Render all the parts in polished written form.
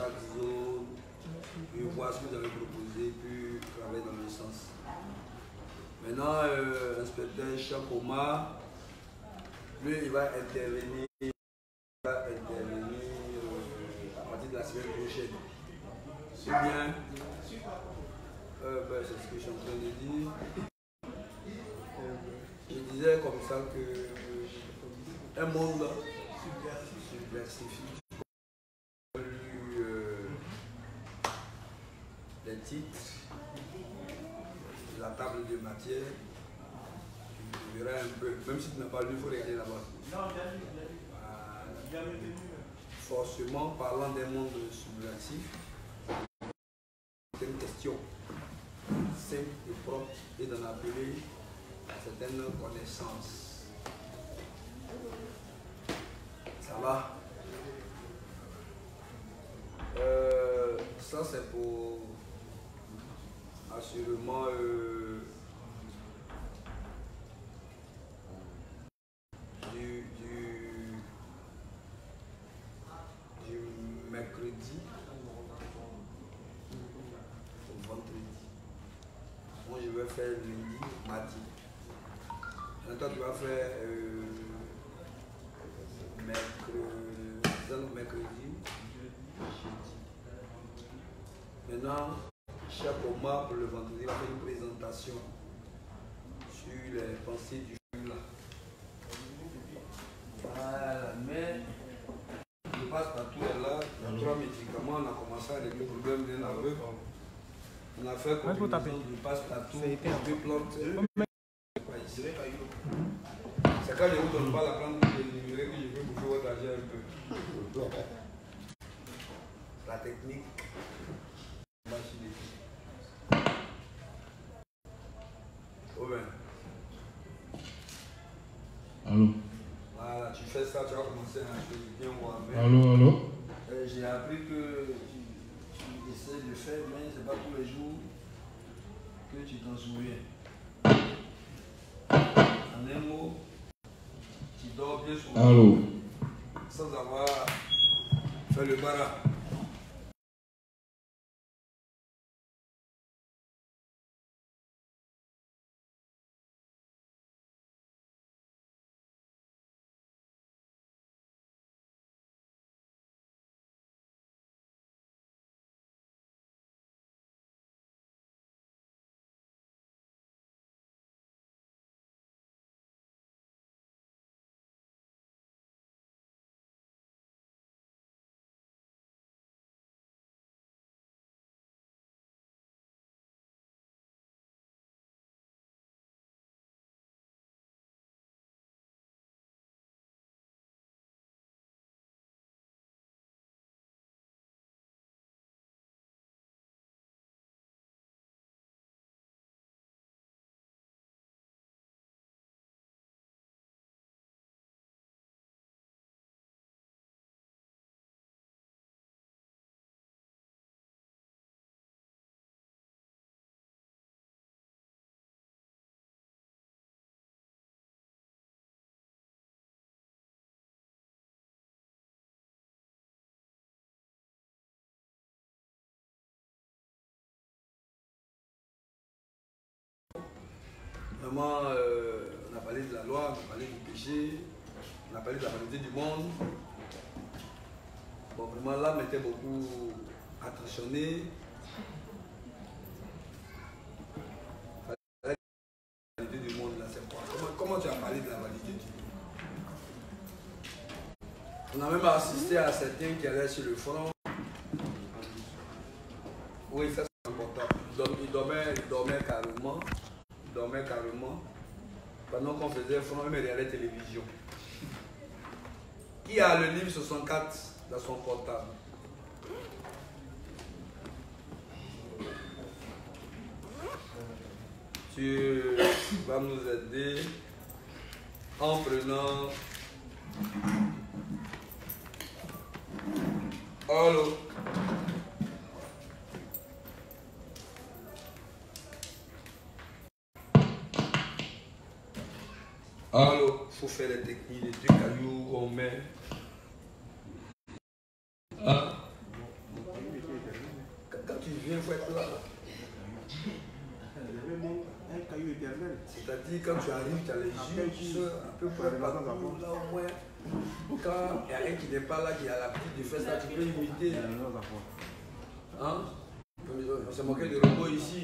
chaque zone, puis voir ce que vous avez proposé, puis travailler dans le sens. Maintenant, inspecteur Chakoma, lui, il va intervenir, à partir de la semaine prochaine. C'est bien. C'est ce que je suis en train de dire. Je disais comme ça que un monde subversif. Les titres, la table de matière, tu verras un peu. Même si tu n'as pas lu, il faut regarder là-bas. Forcément, parlant d'un monde subversif, c'est une question simple et propre et d'en appeler à certaines connaissances. Ça va? Ça c'est pour assurément du mercredi au vendredi. Moi je vais faire lundi, mardi. Et toi tu vas faire mercredi, jeudi. Maintenant, chaque mois pour le vendredi, va faire une présentation sur les pensées du film là. Voilà, mais je passe partout là, il y a 3 médicaments, on a commencé à régler le problème d'un aveu. On a fait combinaison de passe partout, deux plantes. C'est quand je ne vous donne pas la plante que je vais bouffer votre argent un peu. La technique. Oh ben. Allô. Voilà, tu fais ça, tu vas commencer à bien voir. Allô, allô. J'ai appris que tu essaies de faire, mais ce n'est pas tous les jours que tu t'en souviens. En un mot, tu dors bien souvent. Allô. Sans avoir fait le bara. Vraiment, on a parlé de la loi, on a parlé du péché, on a parlé de la vanité du monde. Bon, vraiment, l'âme était beaucoup attentionnée. La vanité du monde, là, c'est quoi? Comment tu as parlé de la vanité du monde? On a même assisté à certains qui allaient sur le front. Oui, ça c'est important. Ils dormaient carrément. Pendant qu'on faisait front, ils regardaient la télévision. Qui a le livre 64 dans son portable? Tu vas nous aider en prenant... Allô? Allô? Il faut faire les techniques, les 2 cailloux qu'on met. Ah. viens, il faut être là. Un caillou éternel. C'est-à-dire, quand tu arrives, tu as les yeux à peu près partout, là au moins. Quand il y a un qui n'est pas là, qui a l'habitude de faire ça, tu peux imiter. Hein? On s'est moqué de robot ici.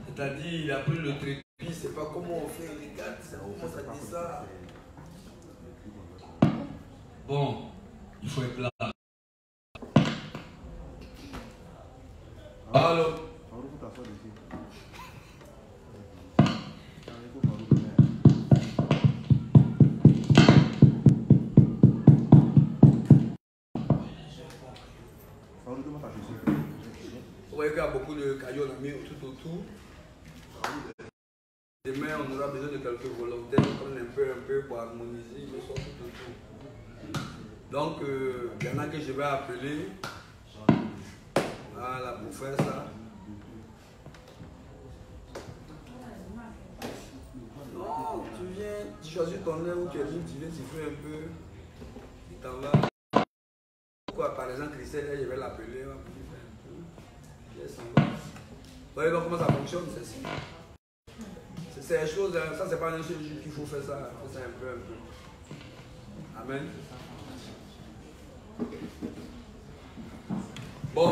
C'est-à-dire, il a pris le trépied, c'est pas comment on fait, regarde, ça commence à dire ça. Bon, il faut être là. Allô? Vous voyez qu'il y a beaucoup de cailloux mis tout autour. Demain, on aura besoin de quelques volontaires comme un peu pour harmoniser le son tout autour. Donc, il y en a que je vais appeler voilà, pour faire ça. Non, tu viens, tu choisis ton heure où tu es libre, tu viens siffler un peu, tu t'en vas. Pourquoi, par exemple, Christelle, je vais l'appeler, on va faire un peu. Vous voyez comment ça fonctionne, ceci. C'est les choses, ça c'est pas un seul jour qu'il faut faire ça, il faut faire un peu. Amen. Bon.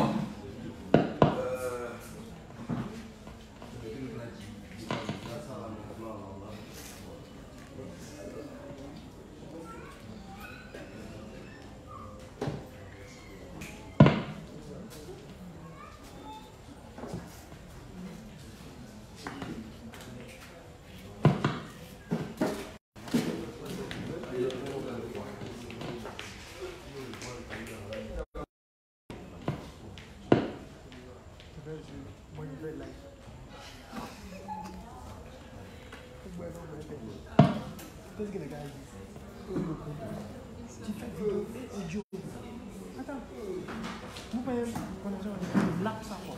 Qu'est-ce que les gars disent? Tu fais idiot. Attends. Vous payez une blague ça quoi.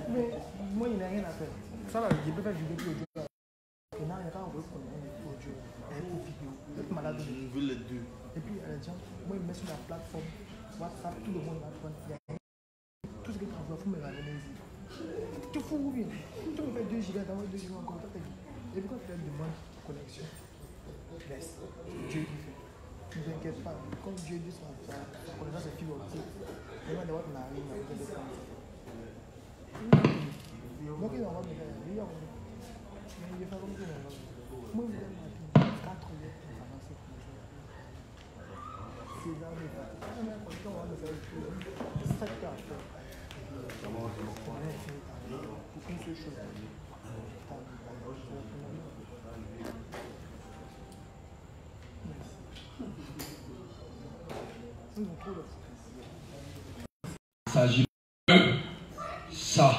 Mais moi il n'y a rien à faire. Ça va, je peux faire du vidéo audio. Et là, il y a pas un audio. Et une vidéo. Vous êtes malade. Je veux les deux. Et puis les gens, moi ils me mettent sur la plateforme WhatsApp, tout le monde va prendre. Tout ce que tu envoies, il faut me ramener ici. Tu fous ou bien? Tu me fais 2 gigas, t'envoies 2 gigas encore. Et pourquoi tu fais une demande de connexion? Laisse. Dieu qui fait. Ne t'inquiète pas. Comme Dieu dit ça, ta connaissance est fibre optique. Il va devoir te marier, il va te faire. Moi qui n'en va me faire. Il y a pas comme ça. Moi, je vais m'attendre 4 heures pour avancer. C'est là où il va. On va me faire 7 heures après. On est fini pour une seule chose. Il s'agit de ça.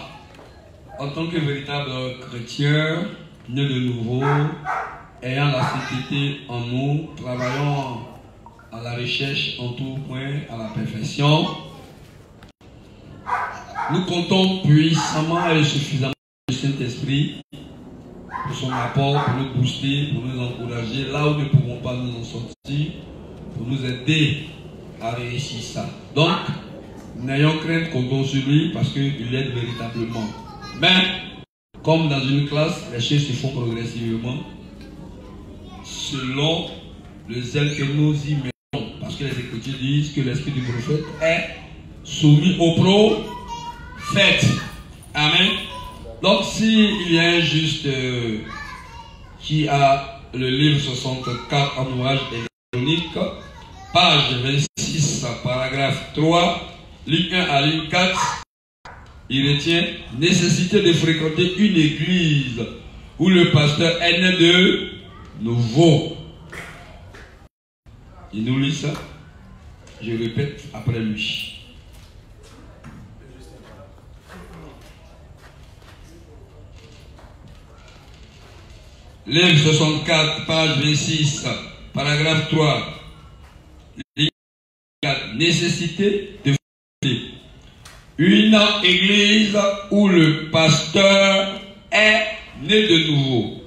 En tant que véritable chrétien, né de nouveau, ayant la sainteté en nous, travaillons à la recherche en tout point à la perfection, nous comptons puissamment et suffisamment le Saint-Esprit pour son apport, pour nous booster, pour nous encourager là où nous ne pouvons pas nous en sortir, pour nous aider à réussir ça. Donc, n'ayons crainte, comptons sur lui parce qu'il aide véritablement. Mais, comme dans une classe, les choses se font progressivement selon le zèle que nous y mettons. Parce que les Écritures disent que l'esprit du prophète est soumis au prophète. Amen. Donc, s'il y a un juste qui a le livre 64 en ouvrage électronique, page 26, paragraphe 3, ligne 1 à ligne 4, il retient nécessité de fréquenter une église où le pasteur est né de nouveau. Il nous lit ça. Je répète après lui. Livre 64, page 26, paragraphe 3. Nécessité de fonder une église où le pasteur est né de nouveau.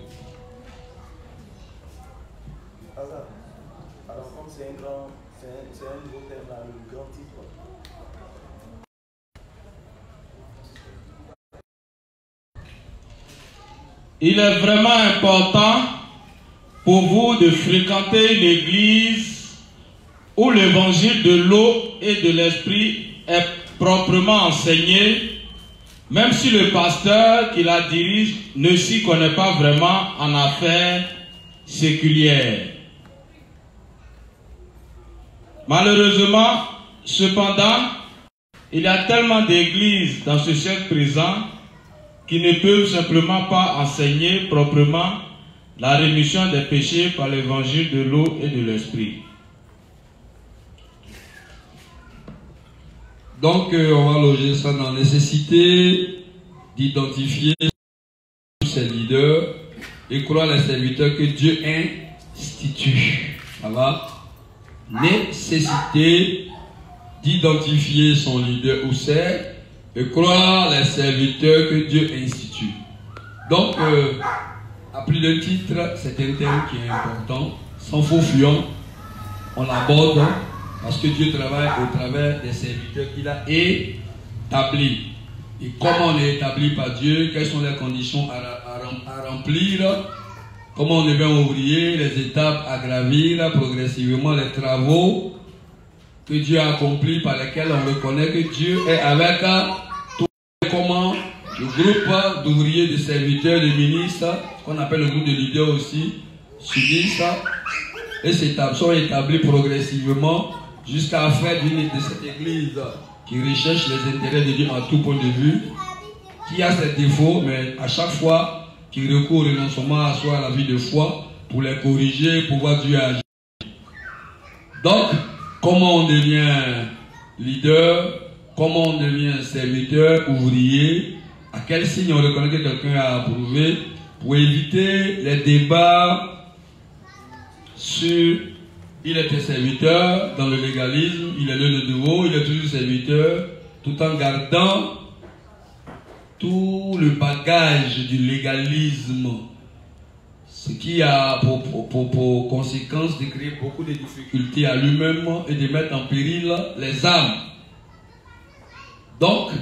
Alors comme c'est un nouveau terme là, le grand titre. il est vraiment important pour vous de fréquenter une église où l'évangile de l'eau et de l'esprit est proprement enseigné, même si le pasteur qui la dirige ne s'y connaît pas vraiment en affaires séculières. Malheureusement, cependant, il y a tellement d'églises dans ce siècle présent qui ne peuvent simplement pas enseigner proprement la rémission des péchés par l'évangile de l'eau et de l'esprit. Donc, on va loger ça dans la nécessité d'identifier ses leaders et croire les serviteurs que Dieu institue. Ça va? Nécessité d'identifier son leader ou c'est et croire les serviteurs que Dieu institue. Donc, à plus d'un titre, c'est un thème qui est important. Sans faux fuyant, on l'aborde parce que Dieu travaille au travers des serviteurs qu'il a établis. Et comment on est établi par Dieu, quelles sont les conditions à remplir, comment on devient ouvrier, les étapes à gravir, progressivement les travaux que Dieu a accomplis par lesquels on reconnaît que Dieu est avec tout. Comment le groupe d'ouvriers, de serviteurs, de ministres, qu'on appelle le groupe de leaders aussi, subissent et ces étapes sont établies progressivement jusqu'à faire de cette église qui recherche les intérêts de Dieu en tout point de vue, qui a ses défauts, mais à chaque fois qui recourt au renoncement à soi, à la vie de foi, pour les corriger, pour voir Dieu agir. Donc, comment on devient leader, comment on devient serviteur, ouvrier, à quel signe on reconnaît que quelqu'un a approuvé, pour éviter les débats sur il était serviteur dans le légalisme, il est le de nouveau, il est toujours serviteur, tout en gardant tout le bagage du légalisme, ce qui a pour conséquence de créer beaucoup de difficultés à lui-même et de mettre en péril les âmes. Donc,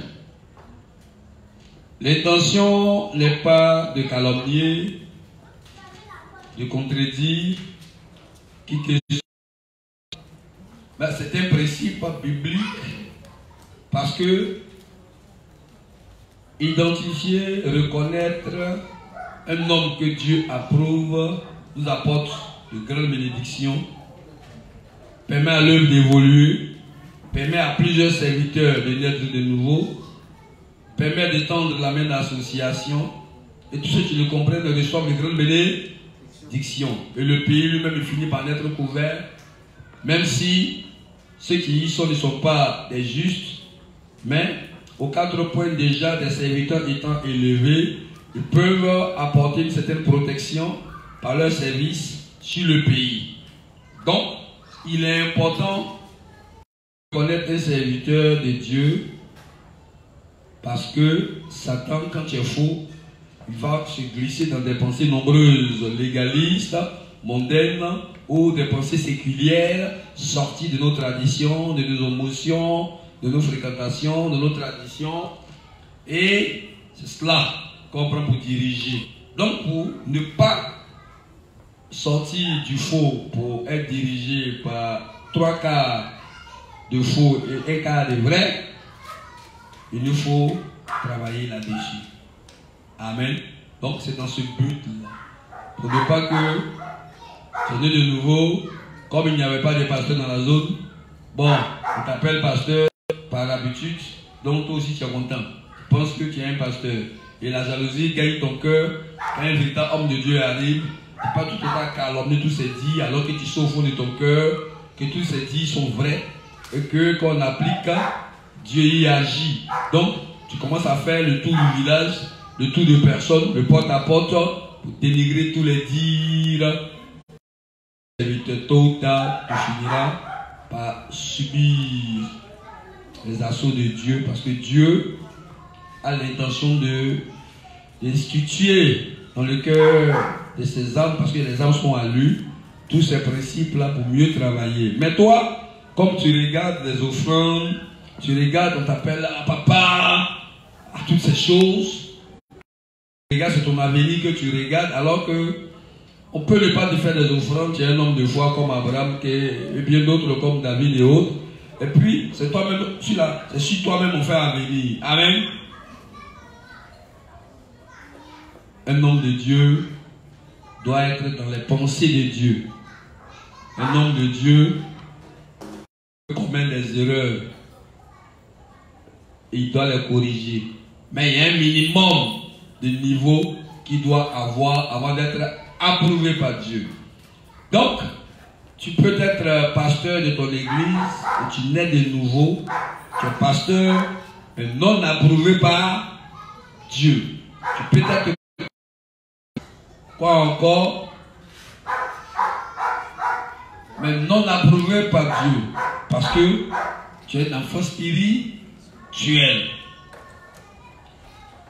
l'intention n'est pas de calomnier, de contredire, qui question. Ben, c'est un principe biblique parce que identifier, reconnaître un homme que Dieu approuve nous apporte de grandes bénédictions, permet à l'œuvre d'évoluer, permet à plusieurs serviteurs de naître de nouveau, permet d'étendre la main d'association et tous ceux qui le comprennent reçoivent de grandes bénédictions. Et le pays lui-même finit par être couvert, même si ceux qui y sont ne sont pas des justes, mais aux 4 points déjà des serviteurs étant élevés, ils peuvent apporter une certaine protection par leur service sur le pays. Donc, il est important de connaître un serviteur de Dieu parce que Satan, quand il est faux, il va se glisser dans des pensées nombreuses, légalistes, mondaines ou des pensées séculières sorties de nos traditions, de nos émotions, de nos fréquentations, de nos traditions. Et c'est cela qu'on prend pour diriger. Donc pour ne pas sortir du faux, pour être dirigé par 3 quarts de faux et 1 quart de vrai, il nous faut travailler là-dessus. Amen. Donc c'est dans ce but-là. Pour ne pas que c'est de nouveau, comme il n'y avait pas de pasteur dans la zone, bon, on t'appelle pasteur par l'habitude, donc toi aussi tu es content. Tu penses que tu es un pasteur. Et la jalousie gagne ton cœur. Quand un véritable homme de Dieu arrive, tu n'es pas tout le temps calomnier tous ces dits, alors que tu sais au fond de ton cœur que tous ces dits sont vrais et que quand on applique, Dieu y agit. Donc, tu commences à faire le tour du village, le tour de personnes, le porte-à-porte, pour dénigrer tous les dires. Tôt ou tard, tu finiras par subir les assauts de Dieu, parce que Dieu a l'intention d'instituer dans le cœur de ses âmes, parce que les âmes sont à lui, tous ces principes-là pour mieux travailler. Mais toi, comme tu regardes les offrandes, tu regardes, on t'appelle à papa, à toutes ces choses, regardes, c'est ton avenir que tu regardes, alors que on peut ne pas te faire des offrandes, tu es un homme de foi comme Abraham et bien d'autres comme David et autres. Et puis, c'est toi-même, c'est sur toi-même on fait avenir. Amen. Un homme de Dieu doit être dans les pensées de Dieu. Un homme de Dieu commet des erreurs. Et il doit les corriger. Mais il y a un minimum de niveau qu'il doit avoir avant d'être approuvé par Dieu. Donc, tu peux être pasteur de ton église et tu nais de nouveau. Tu es pasteur, mais non approuvé par Dieu. Tu peux être quoi encore? Mais non approuvé par Dieu. Parce que tu es un enfant spirituel.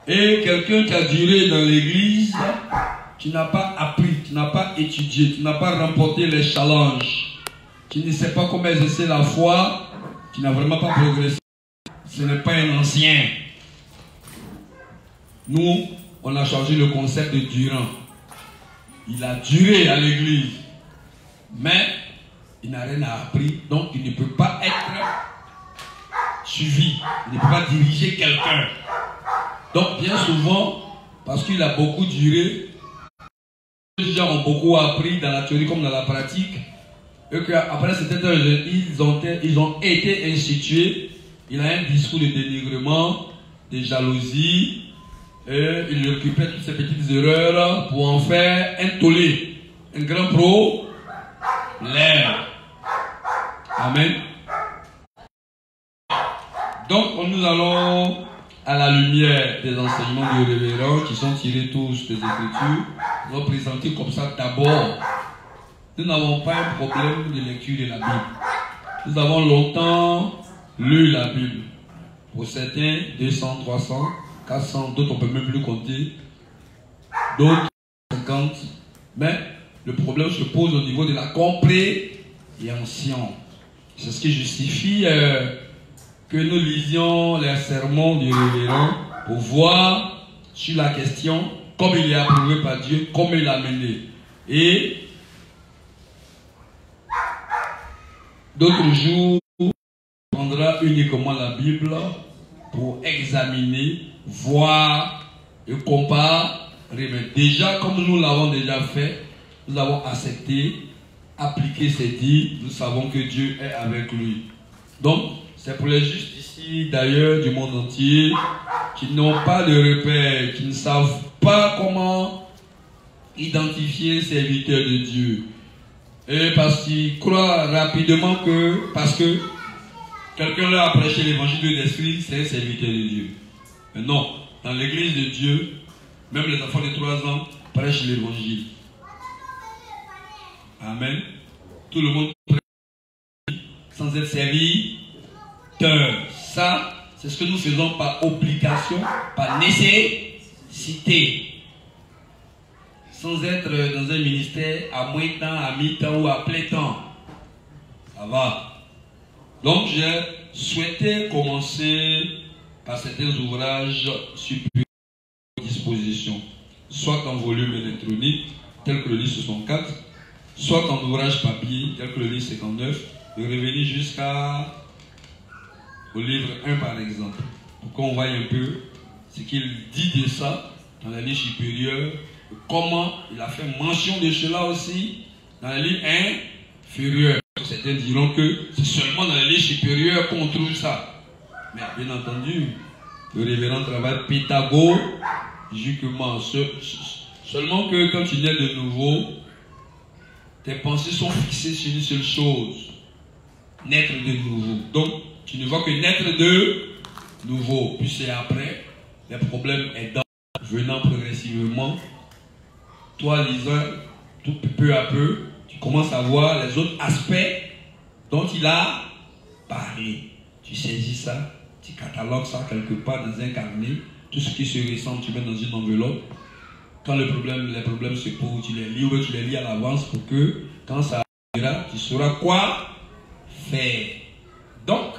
Et quelqu'un qui a duré dans l'église, tu n'as pas appris, tu n'as pas étudié, tu n'as pas remporté les challenges. Tu ne sais pas comment exercer la foi, tu n'as vraiment pas progressé. Ce n'est pas un ancien. Nous, on a changé le concept de durant. Il a duré à l'église, mais il n'a rien appris, donc il ne peut pas être suivi, il ne peut pas diriger quelqu'un. Donc bien souvent, parce qu'il a beaucoup duré, les gens ont beaucoup appris dans la théorie comme dans la pratique, et qu'après cet âge, ils ont été institués, il a un discours de dénigrement, de jalousie, et il occupait toutes ces petites erreurs pour en faire un tollé, un grand problème. Amen. Donc nous allons à la lumière des enseignements du révérend qui sont tirés tous des Écritures, nous allons présenter comme ça d'abord. Nous n'avons pas un problème de lecture de la Bible. Nous avons longtemps lu la Bible. Pour certains, 200, 300, 400, d'autres on ne peut même plus compter. D'autres, 50. Mais le problème se pose au niveau de la compréhension. C'est ce qui justifie que nous lisions les sermons du révérend pour voir sur la question comme il est approuvé par Dieu, comme il l'a mené. Et d'autres jours, on prendra uniquement la Bible pour examiner, voir et comparer. Mais déjà, comme nous l'avons déjà fait, nous avons accepté, appliqué ces dits, nous savons que Dieu est avec lui. Donc, c'est pour les justes ici, d'ailleurs, du monde entier, qui n'ont pas de repères, qui ne savent pas comment identifier ces serviteurs de Dieu. Et parce qu'ils croient rapidement que, parce que quelqu'un leur a prêché l'évangile de l'esprit, c'est un serviteur de Dieu. Mais non, dans l'église de Dieu, même les enfants de 3 ans prêchent l'évangile. Amen. Tout le monde prêche sans être servi. Ça, c'est ce que nous faisons par obligation, par nécessité. Sans être dans un ministère à moyen temps, à mi-temps ou à plein temps. Ça va. Donc, j'ai souhaité commencer par certains ouvrages sur disposition, soit en volume électronique, tel que le livre 64, soit en ouvrage papier, tel que le livre 59, et revenir jusqu'à au livre 1 par exemple, pour qu'on voie un peu ce qu'il dit de ça dans la livre supérieure, comment il a fait mention de cela aussi dans la livre inférieure. Certains diront que c'est seulement dans la livre supérieure qu'on trouve ça. Mais bien entendu, le révérend travaille pédagogiquement. Seulement que quand tu nais de nouveau, tes pensées sont fixées sur une seule chose, naître de nouveau. Donc, tu ne vois que naître de nouveau. Puis c'est après, les problèmes aidant, venant progressivement, toi lisant, tout peu à peu, tu commences à voir les autres aspects dont il a parlé. Tu saisis ça, tu catalogues ça quelque part dans un carnet, tout ce qui se ressemble, tu mets dans une enveloppe. Quand les problèmes se posent, tu les lis ou tu les lis à l'avance pour que quand ça arrivera, tu sauras quoi faire. Donc,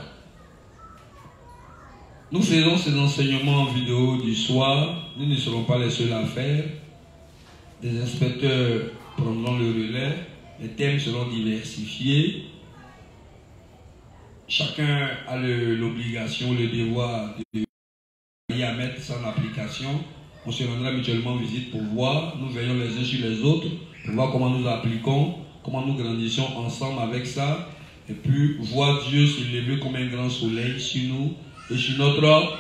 Nous faisons ces enseignements en vidéo du soir. Nous ne serons pas les seuls à faire. Des inspecteurs prendront le relais. Les thèmes seront diversifiés. Chacun a l'obligation, le devoir de à mettre ça en application. On se rendra mutuellement visite pour voir. Nous veillons les uns sur les autres pour voir comment nous appliquons, comment nous grandissons ensemble avec ça. Et puis voir Dieu se lever comme un grand soleil sur nous et sur notre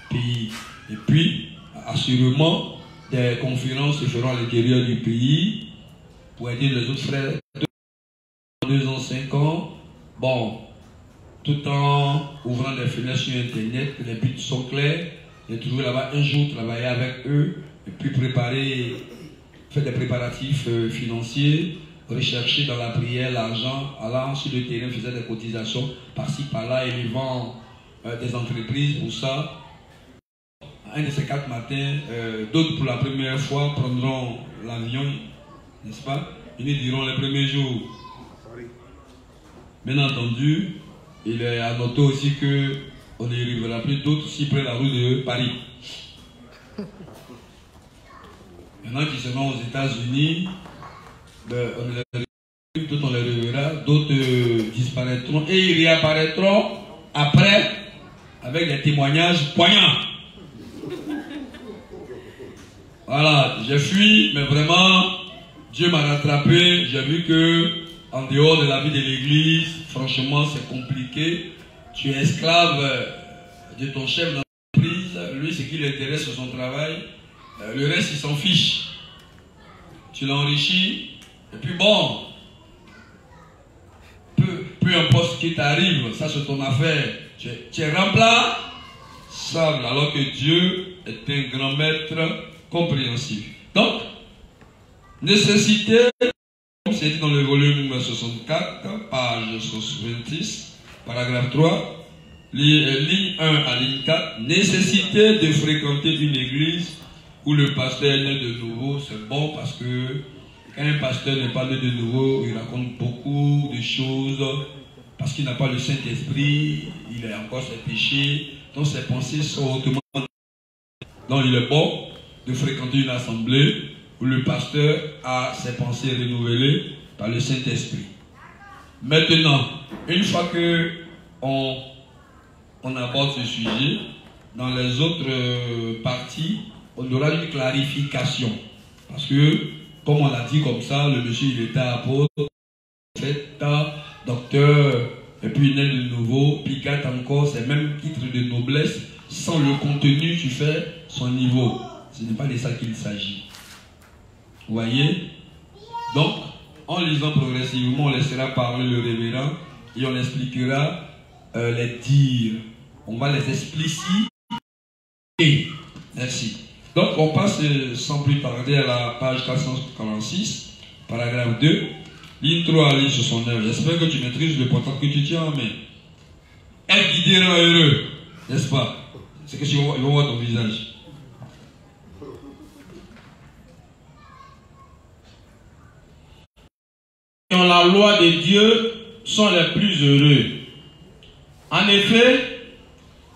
pays. Et puis, assurément, des conférences se feront à l'intérieur du pays pour aider les autres frères. 2 ans, 5 ans, bon, tout en ouvrant des fenêtres sur Internet, les buts sont clairs, et trouver là-bas un jour, travailler avec eux, et puis préparer, faire des préparatifs financiers, rechercher dans la prière l'argent, allant sur le terrain, faisant des cotisations par-ci, par-là, élevant des entreprises pour ça. Un de ces 4 matins, d'autres pour la première fois prendront l'avion, n'est-ce pas? Ils nous diront les premiers jours. Bien entendu, il est à noter aussi qu'on ne arrivera plus, d'autres s'y prennent la route de Paris. Maintenant qui seront aux États-Unis, d'autres on les reverra, d'autres disparaîtront et ils réapparaîtront après avec des témoignages poignants. Voilà, j'ai fui, mais vraiment, Dieu m'a rattrapé. J'ai vu que en dehors de la vie de l'église, franchement, c'est compliqué. Tu es esclave de ton chef d'entreprise. Lui, ce qui l'intéresse, c'est son travail. Le reste, il s'en fiche. Tu l'enrichis. Et puis bon, peu importe ce qui t'arrive, ça c'est ton affaire. Tu es remplaçable, alors que Dieu est un grand maître compréhensif. Donc, nécessité, comme c'est dit dans le volume 64, page 66, paragraphe 3, ligne 1 à ligne 4, nécessité de fréquenter une église où le pasteur est né de nouveau. C'est bon parce que quand un pasteur n'est pas né de nouveau, il raconte beaucoup de choses parce qu'il n'a pas le Saint-Esprit, il a encore ses péchés, donc ses pensées sont hautement. Donc il est bon de fréquenter une assemblée où le pasteur a ses pensées renouvelées par le Saint-Esprit. Maintenant, une fois que on aborde ce sujet, dans les autres parties, on aura une clarification. Parce que, comme on l'a dit comme ça, le monsieur il était apôtre, docteur, et puis il est de nouveau, puis garde encore ses mêmes titres de noblesse, sans le contenu, tu fais son niveau. Ce n'est pas de ça qu'il s'agit. Vous voyez? Donc, en lisant progressivement, on laissera parler le révérend et on expliquera les dires. On va les expliciter. Merci. Donc, on passe sans plus tarder à la page 446, paragraphe 2, ligne 3 à ligne 69. J'espère que tu maîtrises le portable que tu tiens en main. Être guidé rend heureux, n'est-ce pas? C'est que ils vont voir ton visage. Dans la loi de Dieu sont les plus heureux. En effet,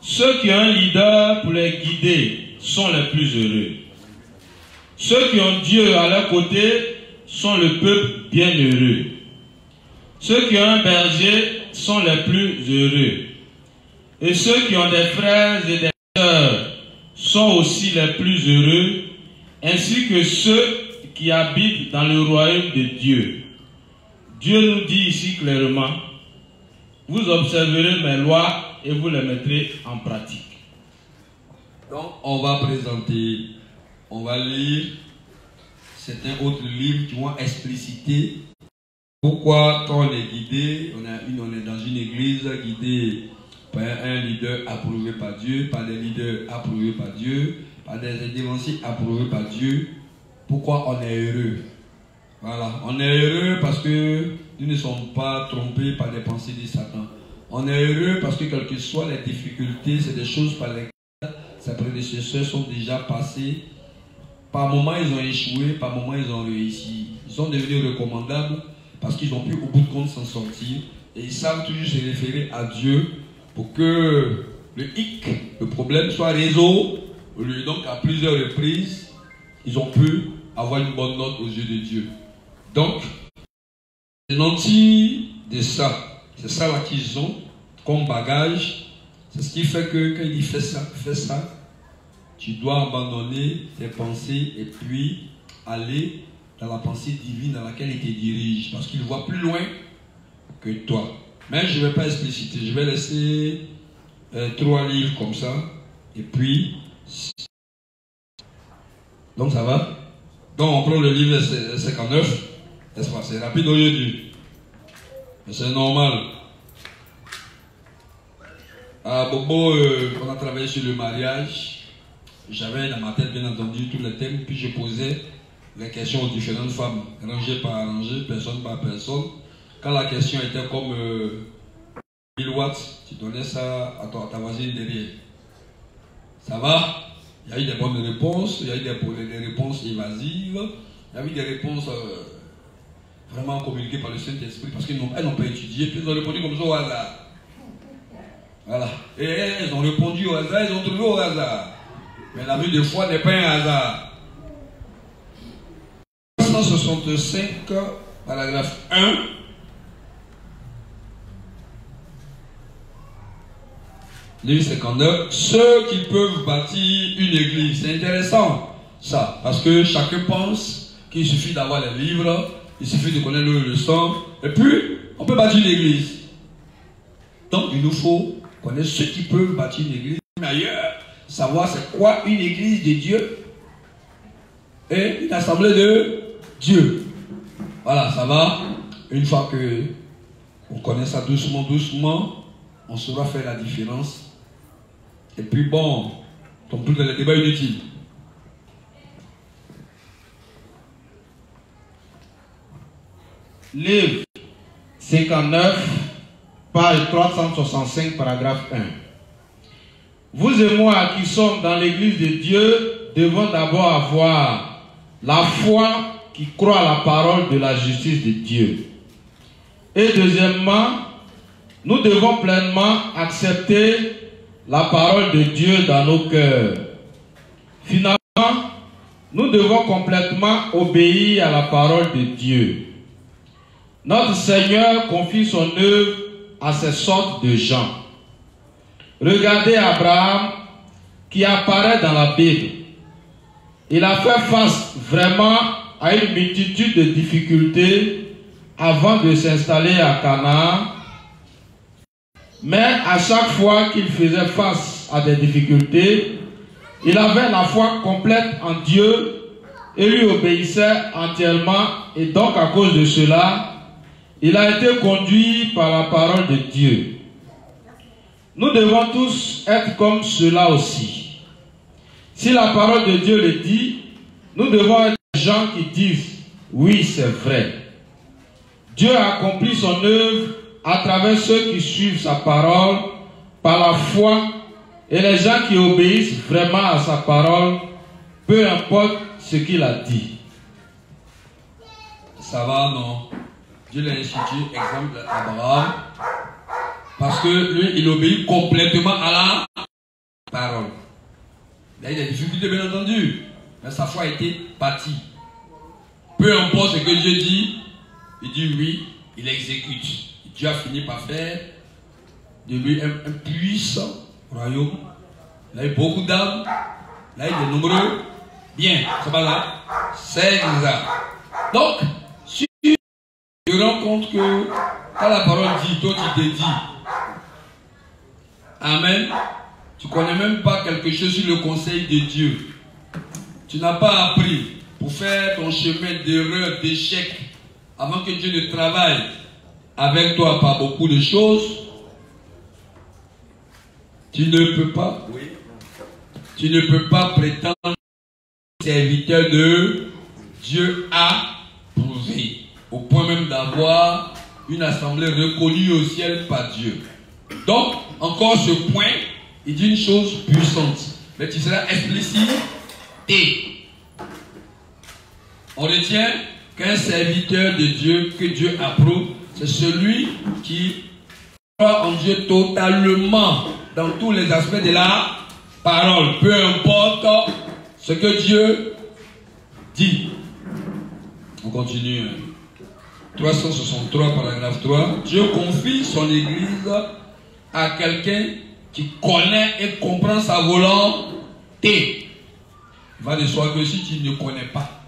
ceux qui ont un leader pour les guider sont les plus heureux. Ceux qui ont Dieu à leur côté sont le peuple bienheureux. Ceux qui ont un berger sont les plus heureux. Et ceux qui ont des frères et des sœurs sont aussi les plus heureux, ainsi que ceux qui habitent dans le royaume de Dieu. Dieu nous dit ici clairement, vous observerez mes lois et vous les mettrez en pratique. Donc, on va présenter, on va lire certains autres livres qui vont expliciter pourquoi quand on est guidé, on est dans une église guidée par un leader approuvé par Dieu, par des leaders approuvés par Dieu, par des évanciers approuvés par Dieu, pourquoi on est heureux. Voilà, on est heureux parce que nous ne sommes pas trompés par les pensées de Satan. On est heureux parce que quelles que soient les difficultés, c'est des choses par lesquelles ses prédécesseurs sont déjà passés. Par moments, ils ont échoué, par moments, ils ont réussi. Ils sont devenus recommandables parce qu'ils ont pu au bout de compte s'en sortir. Et ils savent toujours se référer à Dieu pour que le hic, le problème soit résolu. Donc à plusieurs reprises, ils ont pu avoir une bonne note aux yeux de Dieu. Donc, les nantis de ça, c'est ça là qu'ils ont comme bagage. C'est ce qui fait que quand il dit fais ça, tu dois abandonner tes pensées et puis aller dans la pensée divine dans laquelle il te dirige. Parce qu'il voit plus loin que toi. Mais je ne vais pas expliciter. Je vais laisser 3 livres comme ça. Et puis, donc ça va. Donc on prend le livre 59. N'est-ce pas? C'est rapide aujourd'hui. Mais c'est normal. À Bobo, on a travaillé sur le mariage. J'avais dans ma tête bien entendu tous les thèmes. Puis je posais les questions aux différentes femmes. Rangées par rangées, personne par personne. Quand la question était comme 1000 watts, tu donnais ça à ta voisine derrière. Ça va? Il y a eu des bonnes réponses, il y a eu des réponses évasives, il y a eu des réponses vraiment communiquées par le Saint-Esprit parce qu'elles n'ont pas étudié, puis elles ont répondu comme ça au hasard. Voilà. Et elles ont répondu au hasard, elles ont trouvé au hasard. Mais la vue de foi n'est pas un hasard. 165, paragraphe 1. Livre 59, ceux qui peuvent bâtir une église. C'est intéressant, ça, parce que chacun pense qu'il suffit d'avoir les livres, il suffit de connaître le leçon, et puis on peut bâtir une église. Donc il nous faut connaître ceux qui peuvent bâtir une église. Mais ailleurs, savoir c'est quoi une église de Dieu et une assemblée de Dieu. Voilà, ça va. Une fois que on connaît ça doucement, on saura faire la différence. Et puis bon, comme tout les débats inutiles. Livre 59, page 365, paragraphe 1. Vous et moi qui sommes dans l'église de Dieu devons d'abord avoir la foi qui croit à la parole de la justice de Dieu. Et deuxièmement, nous devons pleinement accepter la parole de Dieu dans nos cœurs. Finalement, nous devons complètement obéir à la parole de Dieu. Notre Seigneur confie son œuvre à ces sortes de gens. Regardez Abraham qui apparaît dans la Bible. Il a fait face vraiment à une multitude de difficultés avant de s'installer à Canaan. Mais à chaque fois qu'il faisait face à des difficultés, il avait la foi complète en Dieu et lui obéissait entièrement. Et donc à cause de cela, il a été conduit par la parole de Dieu. Nous devons tous être comme cela aussi. Si la parole de Dieu le dit, nous devons être des gens qui disent « Oui, c'est vrai ». Dieu a accompli son œuvre à travers ceux qui suivent sa parole par la foi et les gens qui obéissent vraiment à sa parole, peu importe ce qu'il a dit. Ça va, non? Dieu l'a institué, exemple Abraham, parce que lui, il obéit complètement à la parole. Il a eu des difficultés, bien entendu, mais sa foi a été bâtie. Peu importe ce que Dieu dit, il dit oui, il exécute. Dieu a fini par faire de lui un puissant royaume. Il a eu beaucoup d'âmes, il a eu de nombreux biens. C'est pas là? C'est exact. Donc, si tu te rends compte que quand la parole dit, toi tu te dis Amen, tu ne connais même pas quelque chose sur le conseil de Dieu. Tu n'as pas appris pour faire ton chemin d'erreur, d'échec, avant que Dieu ne travaille avec toi par beaucoup de choses. Tu ne peux pas, tu ne peux pas prétendre serviteur de Dieu approuvé, au point même d'avoir une assemblée reconnue au ciel par Dieu. Donc, encore ce point, il dit une chose puissante, mais tu seras explicite et on retient qu'un serviteur de Dieu, que Dieu approuve, c'est celui qui croit en Dieu totalement, dans tous les aspects de la parole. Peu importe ce que Dieu dit. On continue. 363, paragraphe 3. Dieu confie son Église à quelqu'un qui connaît et comprend sa volonté. Il va de soi que si tu ne connais pas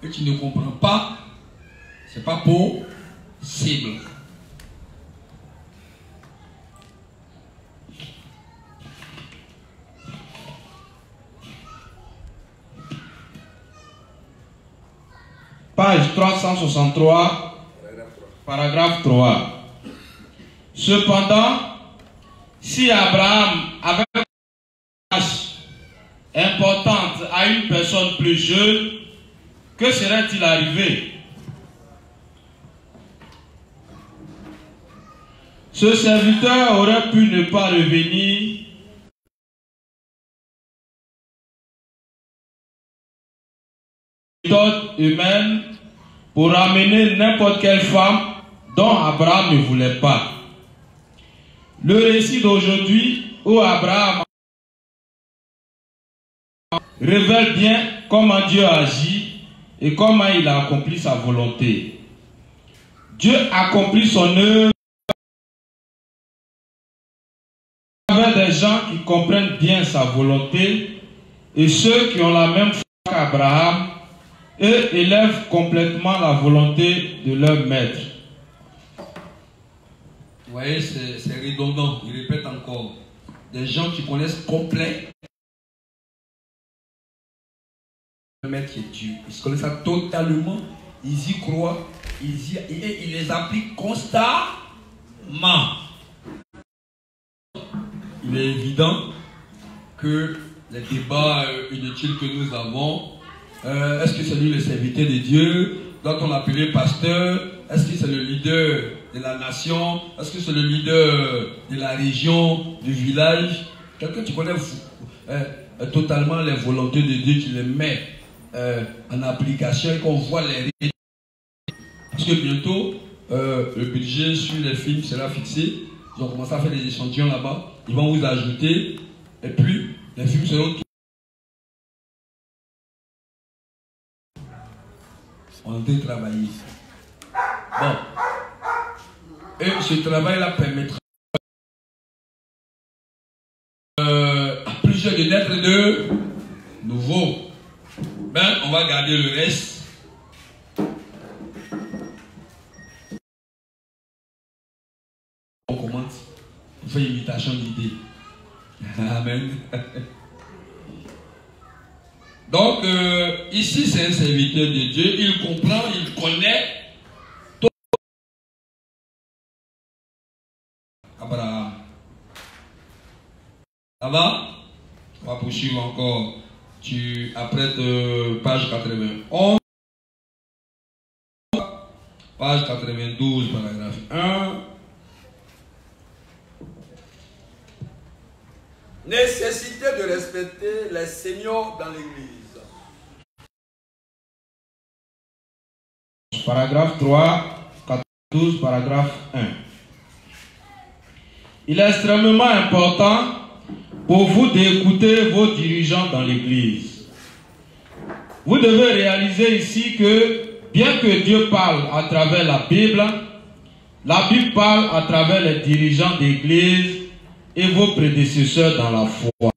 et tu ne comprends pas, c'est pas possible. Page 363, paragraphe 3. Cependant, si Abraham avait une tâche importante à une personne plus jeune, que serait-il arrivé? Ce serviteur aurait pu ne pas revenir humaine pour amener n'importe quelle femme dont Abraham ne voulait pas. Le récit d'aujourd'hui où Abraham révèle bien comment Dieu agit et comment il a accompli sa volonté. Dieu accomplit son œuvre avec des gens qui comprennent bien sa volonté et ceux qui ont la même foi qu'Abraham et élèvent complètement la volonté de leur maître. Vous voyez, c'est redondant. Il répète encore. Des gens qui connaissent complet le maître qui est Dieu. Ils connaissent ça totalement. Ils y croient. Ils les appliquent constamment. Il est évident que les débats inutiles que nous avons, est-ce que c'est lui le serviteur de Dieu? Doit-on l'appeler pasteur? Est-ce que c'est le leader de la nation? Est-ce que c'est le leader de la région, du village? Quelqu'un qui connaît totalement les volontés de Dieu, qui les met en application et qu'on voit les résultats. Parce que bientôt, le budget sur les films sera fixé. Ils ont commencé à faire des échantillons là-bas. Ils vont vous ajouter. Et puis, les films seront... On doit travailler. Bon. Et ce travail-là permettra à plusieurs de naître de nouveau. Ben, on va garder le reste. On commente. On fait imitation d'idées. Amen. Donc, ici, c'est un serviteur de Dieu. Il comprend, il connaît tout. Abraham. Ça va? On va poursuivre encore. Tu apprêtes page 91. Page 92, paragraphe 1. Nécessité de respecter les seniors dans l'église. Paragraphe 3, 92, paragraphe 1. Il est extrêmement important pour vous d'écouter vos dirigeants dans l'église. Vous devez réaliser ici que, bien que Dieu parle à travers la Bible parle à travers les dirigeants d'église et vos prédécesseurs dans la foi.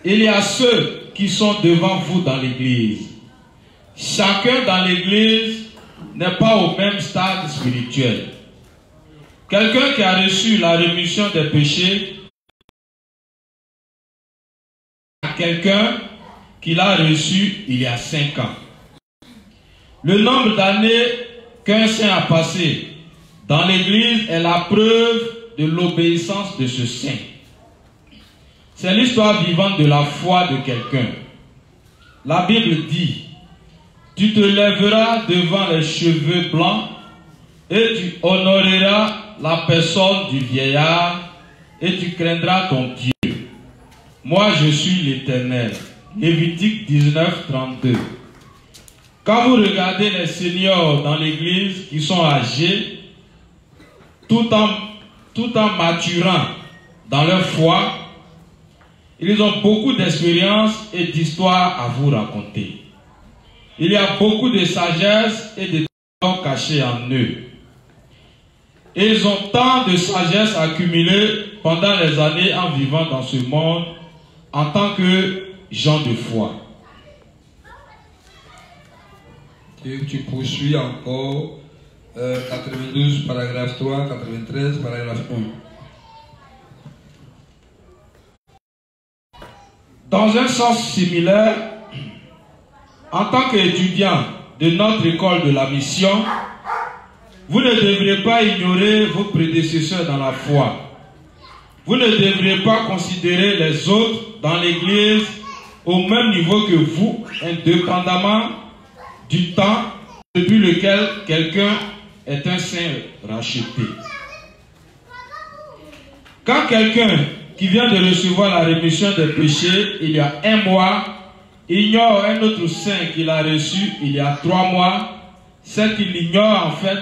Il y a ceux qui sont devant vous dans l'église. Chacun dans l'église n'est pas au même stade spirituel. Quelqu'un qui a reçu la rémission des péchés, quelqu'un qui l'a reçu il y a 5 ans. Le nombre d'années qu'un saint a passé dans l'église est la preuve de l'obéissance de ce saint. C'est l'histoire vivante de la foi de quelqu'un. La Bible dit: tu te lèveras devant les cheveux blancs et tu honoreras la personne du vieillard et tu craindras ton Dieu. Moi je suis l'Éternel. Lévitique 19, 32. Quand vous regardez les seniors dans l'église qui sont âgés, tout en tout en maturant dans leur foi, ils ont beaucoup d'expérience et d'histoires à vous raconter. Il y a beaucoup de sagesse et de trésors cachés en eux. Et ils ont tant de sagesse accumulée pendant les années en vivant dans ce monde en tant que gens de foi. Et tu poursuis encore 92, paragraphe 3, 93, paragraphe 1. Dans un sens similaire, en tant qu'étudiant de notre école de la mission, vous ne devriez pas ignorer vos prédécesseurs dans la foi. Vous ne devriez pas considérer les autres dans l'Église au même niveau que vous, indépendamment du temps depuis lequel quelqu'un est un saint racheté. Quand quelqu'un qui vient de recevoir la rémission des péchés il y a 1 mois ignore un autre saint qu'il a reçu il y a 3 mois, c'est qu'il ignore en fait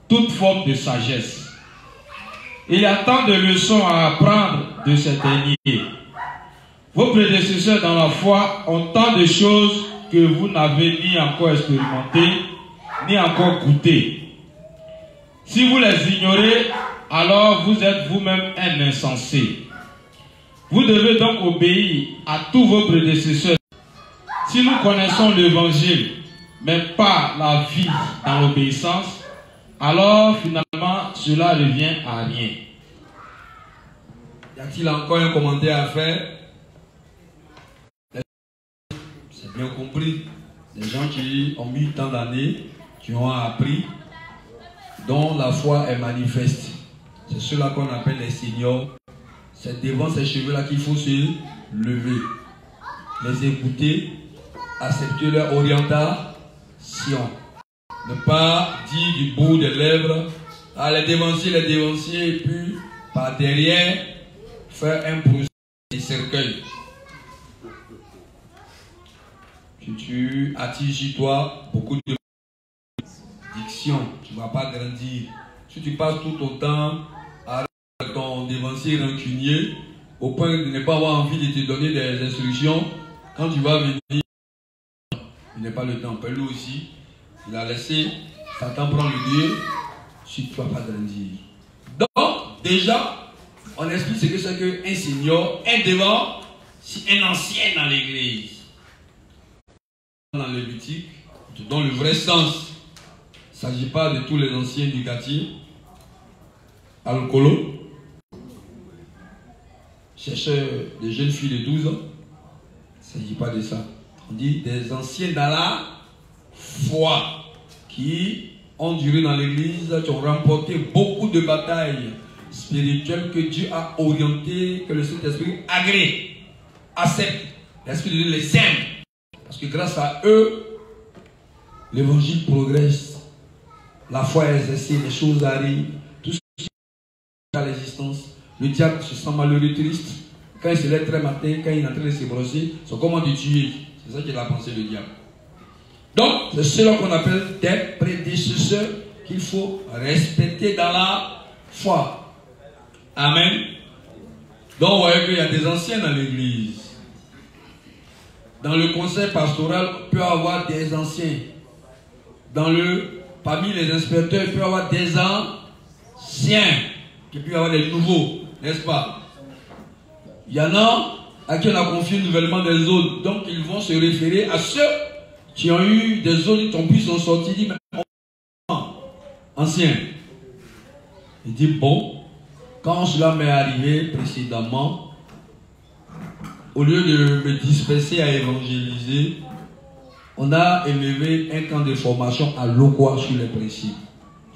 toute forme de sagesse. Il y a tant de leçons à apprendre de ces derniers. Vos prédécesseurs dans la foi ont tant de choses que vous n'avez ni encore expérimenté, ni encore goûté. Si vous les ignorez, alors vous êtes vous-même un insensé. Vous devez donc obéir à tous vos prédécesseurs. Si nous connaissons l'évangile, mais pas la vie dans l'obéissance, alors finalement cela revient à rien. Y a-t-il encore un commentaire à faire? C'est bien compris. Les gens qui ont mis tant d'années, qui ont appris, dont la foi est manifeste. C'est ceux-là qu'on appelle les seniors. C'est devant ces cheveux-là qu'il faut se lever, les écouter, accepter leur orientation. Ne pas dire du bout des lèvres, ah, les dévanciers, et puis par derrière, faire un procès de cercueil. Tu attises sur toi beaucoup de diction, tu ne vas pas grandir. Si tu passes tout ton temps à ton dévancier rancunier, au point de ne pas avoir envie de te donner des instructions, quand tu vas venir, il n'est pas le temps. Lui aussi, il a laissé Satan prendre le Dieu, si tu ne vas pas grandir. Donc, déjà, on explique ce que c'est qu'un senior, un devant, c'est un ancien dans l'église. Dans les boutiques, dans le vrai sens. Il ne s'agit pas de tous les anciens du quartier, alcoolo, chercheurs des jeunes filles de 12 ans. Il ne s'agit pas de ça. On dit des anciens dans la foi qui ont duré dans l'église, qui ont remporté beaucoup de batailles spirituelles que Dieu a orientées, que le Saint-Esprit agrée, accepte. L'Esprit de Dieu les aime. Parce que grâce à eux, l'évangile progresse. La foi est exercée, les choses arrivent. Tout ce qui est à l'existence. Le diable se sent malheureux, triste. Quand il se lève très matin, quand il est en train de se brosser, c'est comment de tuer. C'est ça qu'il a pensé le diable. Donc, c'est cela qu'on appelle des prédécesseurs qu'il faut respecter dans la foi. Amen. Donc, vous voyez qu'il y a des anciens dans l'église. Dans le conseil pastoral, il peut y avoir des anciens. Parmi les inspecteurs, il peut y avoir des anciens. Il peut y avoir des nouveaux, n'est-ce pas? Il y en a à qui on a confié nouvellement des zones. Donc, ils vont se référer à ceux qui ont eu des zones qui ont pu s'en sortir. Ils disent, mais anciens. Il dit, bon, quand cela m'est arrivé précédemment, au lieu de me disperser à évangéliser, on a élevé un camp de formation à Lokwa sur les principes.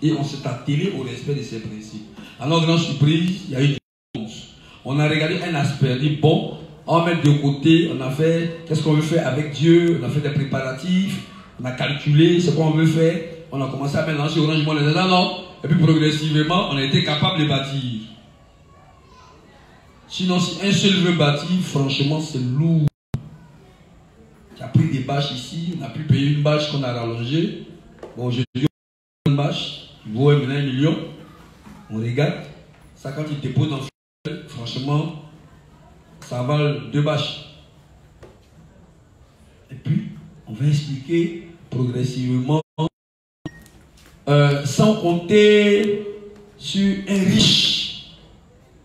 Et on s'est attelé au respect de ces principes. Alors, grande surprise, il y a eu des choses. On a regardé un aspect, on a dit, bon, on met de côté, on a fait, qu'est-ce qu'on veut faire avec Dieu, on a fait des préparatifs, on a calculé ce qu'on veut faire, on a commencé à mélanger orangement les non. Et puis progressivement, on a été capable de bâtir. Sinon, si un seul veut bâtir, franchement, c'est lourd. Tu as pris des bâches ici, on a pu payer une bâche qu'on a rallongée. Bon, je dis une bâche qui vaut maintenant 1 million. On regarde, Ça, quand il dépose dans le feu, franchement, ça avale 2 bâches. Et puis, on va expliquer progressivement, sans compter sur un riche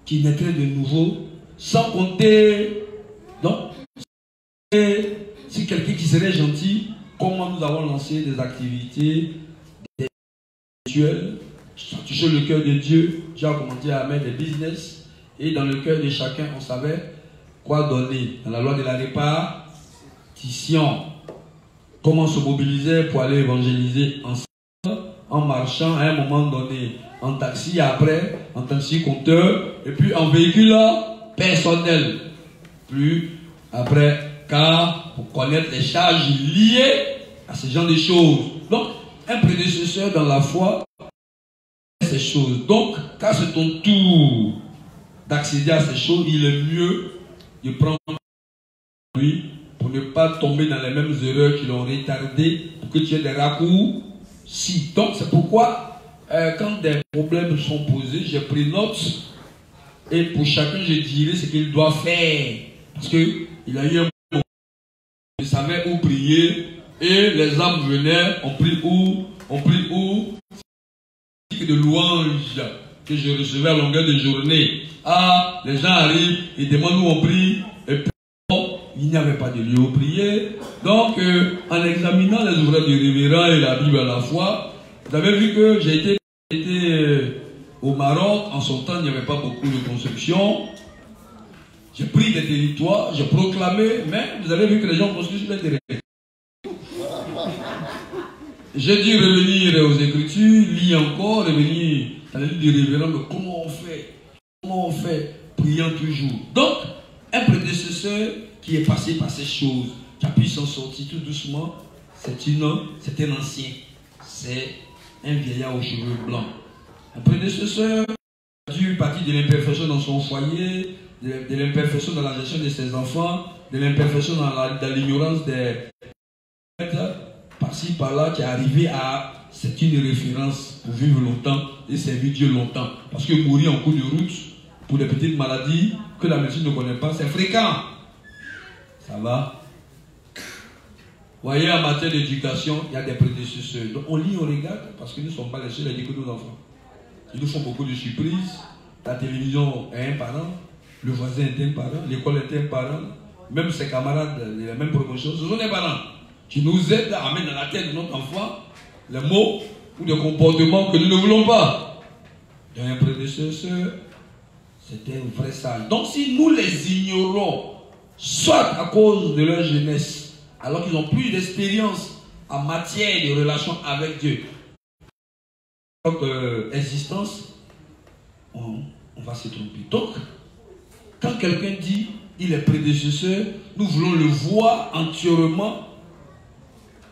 qui naîtrait de nouveau, sans compter, donc, si quelqu'un qui serait gentil, comment nous avons lancé des activités, des rituels, ça touchait le cœur de Dieu, j'ai commencé à mettre des business, et dans le cœur de chacun, on savait quoi donner. Dans la loi de la répartition, comment on se mobilisait pour aller évangéliser ensemble, en marchant à un moment donné, en taxi après, en taxi compteur, et puis en véhicule personnel. Plus après, car pour connaître les charges liées à ce genre de choses. Donc, un prédécesseur dans la foi, ces choses. Donc, quand c'est ton tour d'accéder à ces choses, il est mieux de prendre lui pour ne pas tomber dans les mêmes erreurs qui l'ont retardé, pour que tu aies des raccourcis. Donc, c'est pourquoi, quand des problèmes sont posés, j'ai pris note et pour chacun, je dirais ce qu'il doit faire. Parce qu'il a eu un moment, il savait où prier et les âmes venaient, on prie où, de louanges que je recevais à longueur de journée. Ah, les gens arrivent, ils demandent où on prie, et puis il n'y avait pas de lieu où prier. Donc, en examinant les ouvrages du révérend et la Bible à la fois, vous avez vu que j'ai été au Maroc. En son temps, il n'y avait pas beaucoup de construction. J'ai pris des territoires, j'ai proclamé, mais vous avez vu que les gens construisent sur les territoires. J'ai dû revenir aux Écritures, lire encore, revenir dans le livre du révérend, mais comment on fait, priant toujours. Donc, un prédécesseur qui est passé par ces choses, qui a pu s'en sortir tout doucement, c'est un ancien, c'est un vieillard aux cheveux blancs. Un prédécesseur a dû partir de l'imperfection dans son foyer, de l'imperfection dans la gestion de ses enfants, de l'imperfection dans l'ignorance des par-ci par-là, qui est arrivé à c'est une référence pour vivre longtemps et servir Dieu longtemps. Parce que mourir en cours de route pour des petites maladies que la médecine ne connaît pas, c'est fréquent. Ça va? Vous voyez, en matière d'éducation, il y a des prédécesseurs. Donc on lit, on regarde, parce que nous ne sommes pas les seuls à éduquer nos enfants. Ils nous font beaucoup de surprises. La télévision est un parent, le voisin est un parent, l'école est un parent, même ses camarades, les mêmes promotions, ce sont des parents qui nous aident à mettre dans la tête de notre enfant les mots ou des comportements que nous ne voulons pas. Il y a un prédécesseur, c'était un vrai sage. Donc si nous les ignorons, soit à cause de leur jeunesse, alors qu'ils n'ont plus d'expérience en matière de relation avec Dieu, notre existence, on va se tromper. Donc, quand quelqu'un dit il est prédécesseur, nous voulons le voir entièrement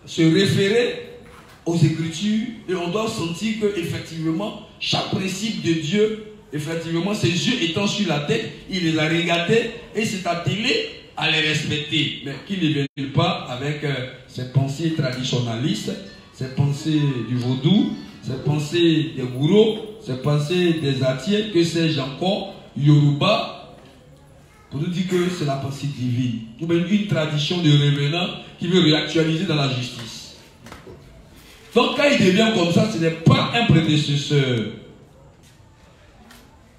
se référer aux Écritures et on doit sentir que effectivement chaque principe de Dieu, effectivement ses yeux étant sur la tête, il les a regardés et s'est attelé à les respecter, mais qu'il ne vienne pas avec ses pensées traditionnalistes, ses pensées du vaudou, ses pensées des bourreaux, ses pensées des atiers, que sais-je encore, Yoruba, pour nous dire que c'est la pensée divine. Ou bien une tradition de révérend qui veut réactualiser dans la justice. Donc quand il devient comme ça, ce n'est pas un prédécesseur.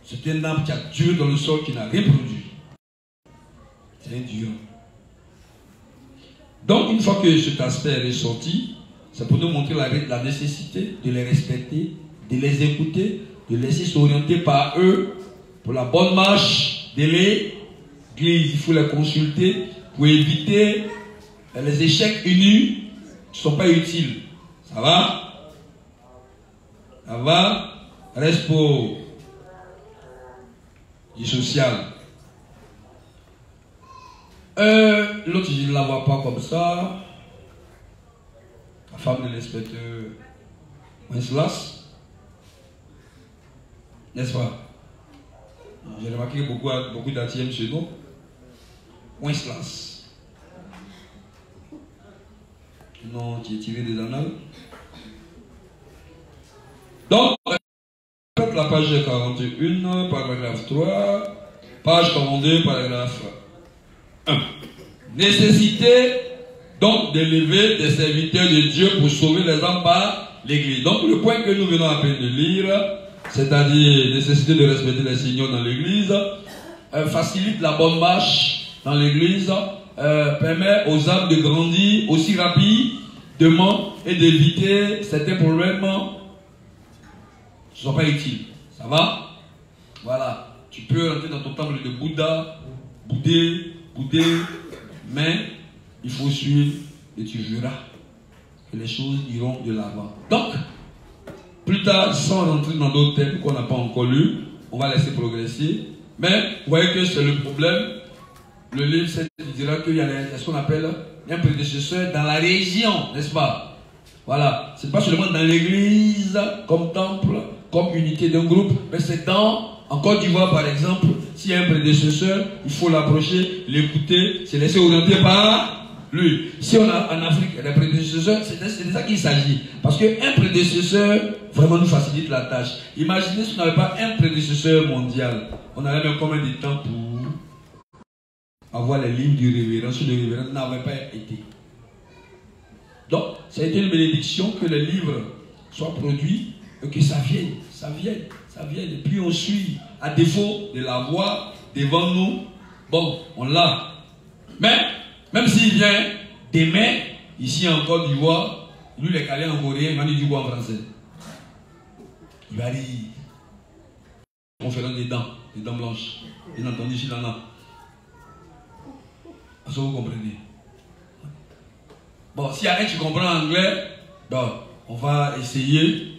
C'est un arbre qui a duré dans le sol, qui n'a rien produit. C'est un Dieu. Donc une fois que cet aspect est ressorti, c'est pour nous montrer la nécessité de les respecter, de les écouter, de laisser s'orienter par eux pour la bonne marche de l'Église. Il faut les consulter pour éviter les échecs unis qui ne sont pas utiles. Ça va? Ça va? Reste pour du social. L'autre, je ne la vois pas comme ça. La femme de l'inspecteur Wenceslas. N'est-ce pas? J'ai remarqué beaucoup d'ATM chez nous. Wenceslas. Non, qui est tiré des annales. Donc, la la page 41, paragraphe 3, page 42, paragraphe 1. Nécessité donc d'élever des serviteurs de Dieu pour sauver les âmes par l'Église. Donc le point que nous venons à peine de lire, c'est-à-dire nécessité de respecter les signaux dans l'Église, facilite la bonne marche dans l'Église, permet aux âmes de grandir aussi rapidement et d'éviter certains problèmes qui ne sont pas utiles. Ça va? Voilà. Tu peux rentrer dans ton temple de Bouddha, bouder, mais il faut suivre et tu verras que les choses iront de l'avant. Donc, plus tard, sans rentrer dans d'autres thèmes qu'on n'a pas encore lus, on va laisser progresser. Mais vous voyez que c'est le problème. Le livre dira qu'il y a ce qu'on appelle un prédécesseur dans la région, n'est-ce pas? Voilà. Ce n'est pas seulement dans l'église, comme temple, comme unité d'un groupe, mais c'est en Côte d'Ivoire par exemple, s'il y a un prédécesseur, il faut l'approcher, l'écouter, se laisser orienter par lui. Si on a en Afrique des prédécesseurs, c'est de ça qu'il s'agit. Parce qu'un prédécesseur vraiment nous facilite la tâche. Imaginez si on n'avait pas un prédécesseur mondial. On avait même combien de temps pour avoir les lignes du révérend si le révérend n'avait pas été. Donc, ça a été une bénédiction que les livres soient produits et que ça vienne. Et puis on suit, à défaut de l'avoir devant nous, bon, on l'a. Mais, même s'il vient demain, ici en Côte d'Ivoire, lui il est calé en coréen, il va dire du quoi en français? Il va dire conférence des dents blanches. Bien entendu, s'il en a. Est-ce que vous comprenez? Bon, s'il y a un qui comprend anglais, donc on va essayer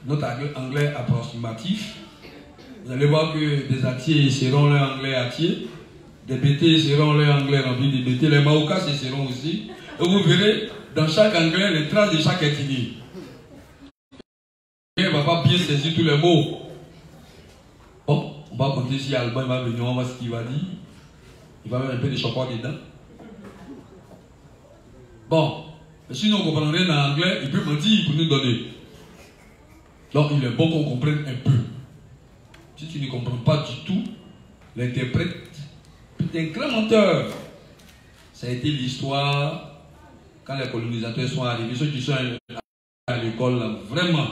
notre anglais approximatif. Vous allez voir que des Atiers seront leur anglais Atier, des BT seront leur anglais rempli de BT, les Maokas seront aussi. Et vous verrez dans chaque anglais les traces de chaque ethnie. Il ne va pas bien saisir tous les mots. Bon, on va compter si Alban va venir, on va voir ce qu'il va dire. Il va mettre un peu de chocolat dedans. Bon, mais si nous ne comprenons rien en anglais, il peut mentir pour nous donner. Donc il est bon qu'on comprenne un peu. Si tu ne comprends pas du tout, l'interprète est un grand menteur. Ça a été l'histoire quand les colonisateurs sont arrivés. Ceux qui sont à l'école, là, vraiment,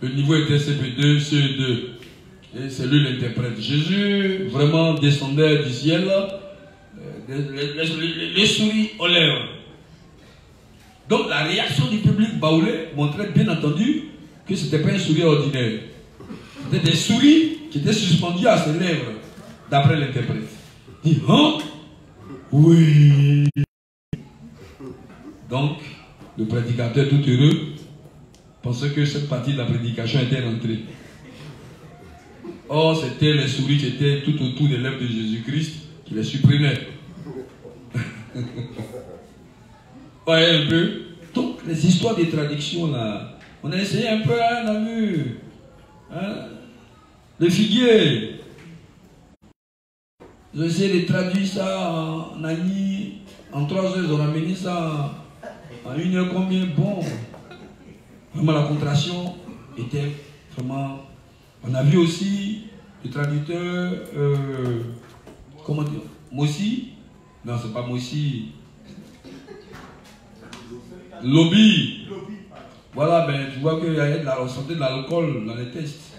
le niveau était CP2, CE2. Et c'est lui l'interprète. Jésus vraiment descendait du ciel, les souris aux lèvres. Donc la réaction du public baoulé montrait bien entendu que ce n'était pas un souris ordinaire. C'était des souris qui étaient suspendues à ses lèvres, d'après l'interprète. Il dit, hein? Oui. Donc, le prédicateur tout heureux pensait que cette partie de la prédication était rentrée. Or, c'était les souris qui étaient tout autour des lèvres de Jésus-Christ qui les supprimaient. Voyez un peu. Donc, les histoires des traductions là, on a essayé un peu, hein, on a vu. Hein? Le figuier. Ils ont essayé de traduire ça en Agni. En 3 heures, ils ont ramené ça en 1 heure combien? Bon. Vraiment, la contraction était vraiment. On a vu aussi le traducteur. Comment dire? Mossi. Non, c'est pas Mossi. Lobby. Voilà, ben tu vois qu'il y a de la santé de l'alcool dans les tests.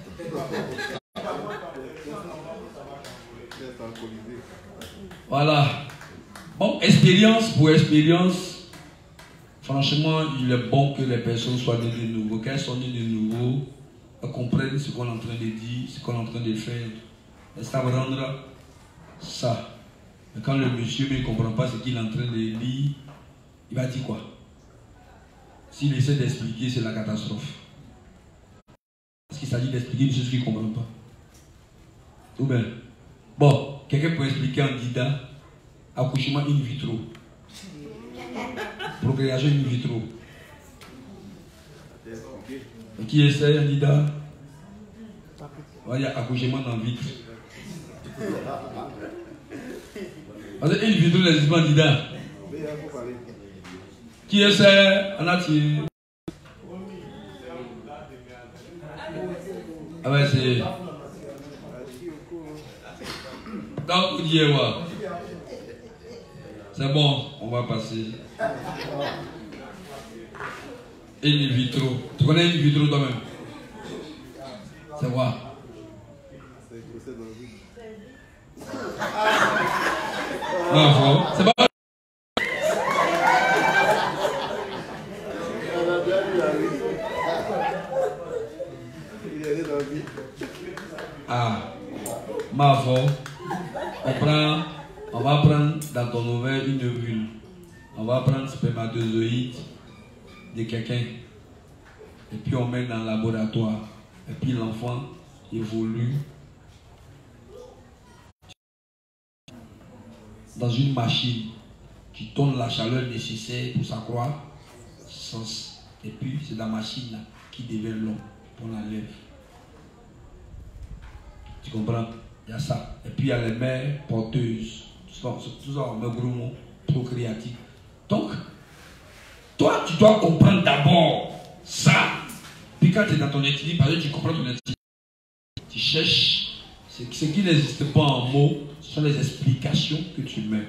Voilà. Bon, expérience pour expérience, franchement, il est bon que les personnes soient nées de nouveau. Qu'elles sont nées de nouveau, elles comprennent ce qu'on est en train de dire, ce qu'on est en train de faire. Elles savent rendre ça. Mais quand le monsieur ne comprend pas ce qu'il est en train de lire, il va dire quoi? S'il essaie d'expliquer, c'est la catastrophe. Parce qu'il s'agit d'expliquer des choses qu'il ne comprend pas. Tout bien. Bon, quelqu'un peut expliquer en disant accouchement in vitro. Procréation in vitro. Et qui essaie en disant il y a accouchement dans vitre. Parce que in vitro n'existe pas en disant. Qui essaie en atier. Ah ouais, c'est... Donc, vous dites, ouais. C'est bon, on va passer. In vitro. Tu connais in vitro toi-même? C'est quoi? Non, c'est pas. Ah, ma foi, on va prendre dans ton ovaire une ovule. On va prendre spermatozoïde de quelqu'un. Et puis on met dans le laboratoire. Et puis l'enfant évolue dans une machine qui donne la chaleur nécessaire pour sa croissance. Et puis c'est la machine là qui devient l'homme. On l'enlève. Tu comprends? Il y a ça. Et puis il y a les mères porteuses. Tout ça on met gros mot procréatif. Donc, toi tu dois comprendre d'abord ça. Puis quand tu es dans ton étude, par exemple, tu comprends ton étude. Tu cherches ce qui n'existe pas en mots, ce sont les explications que tu mets.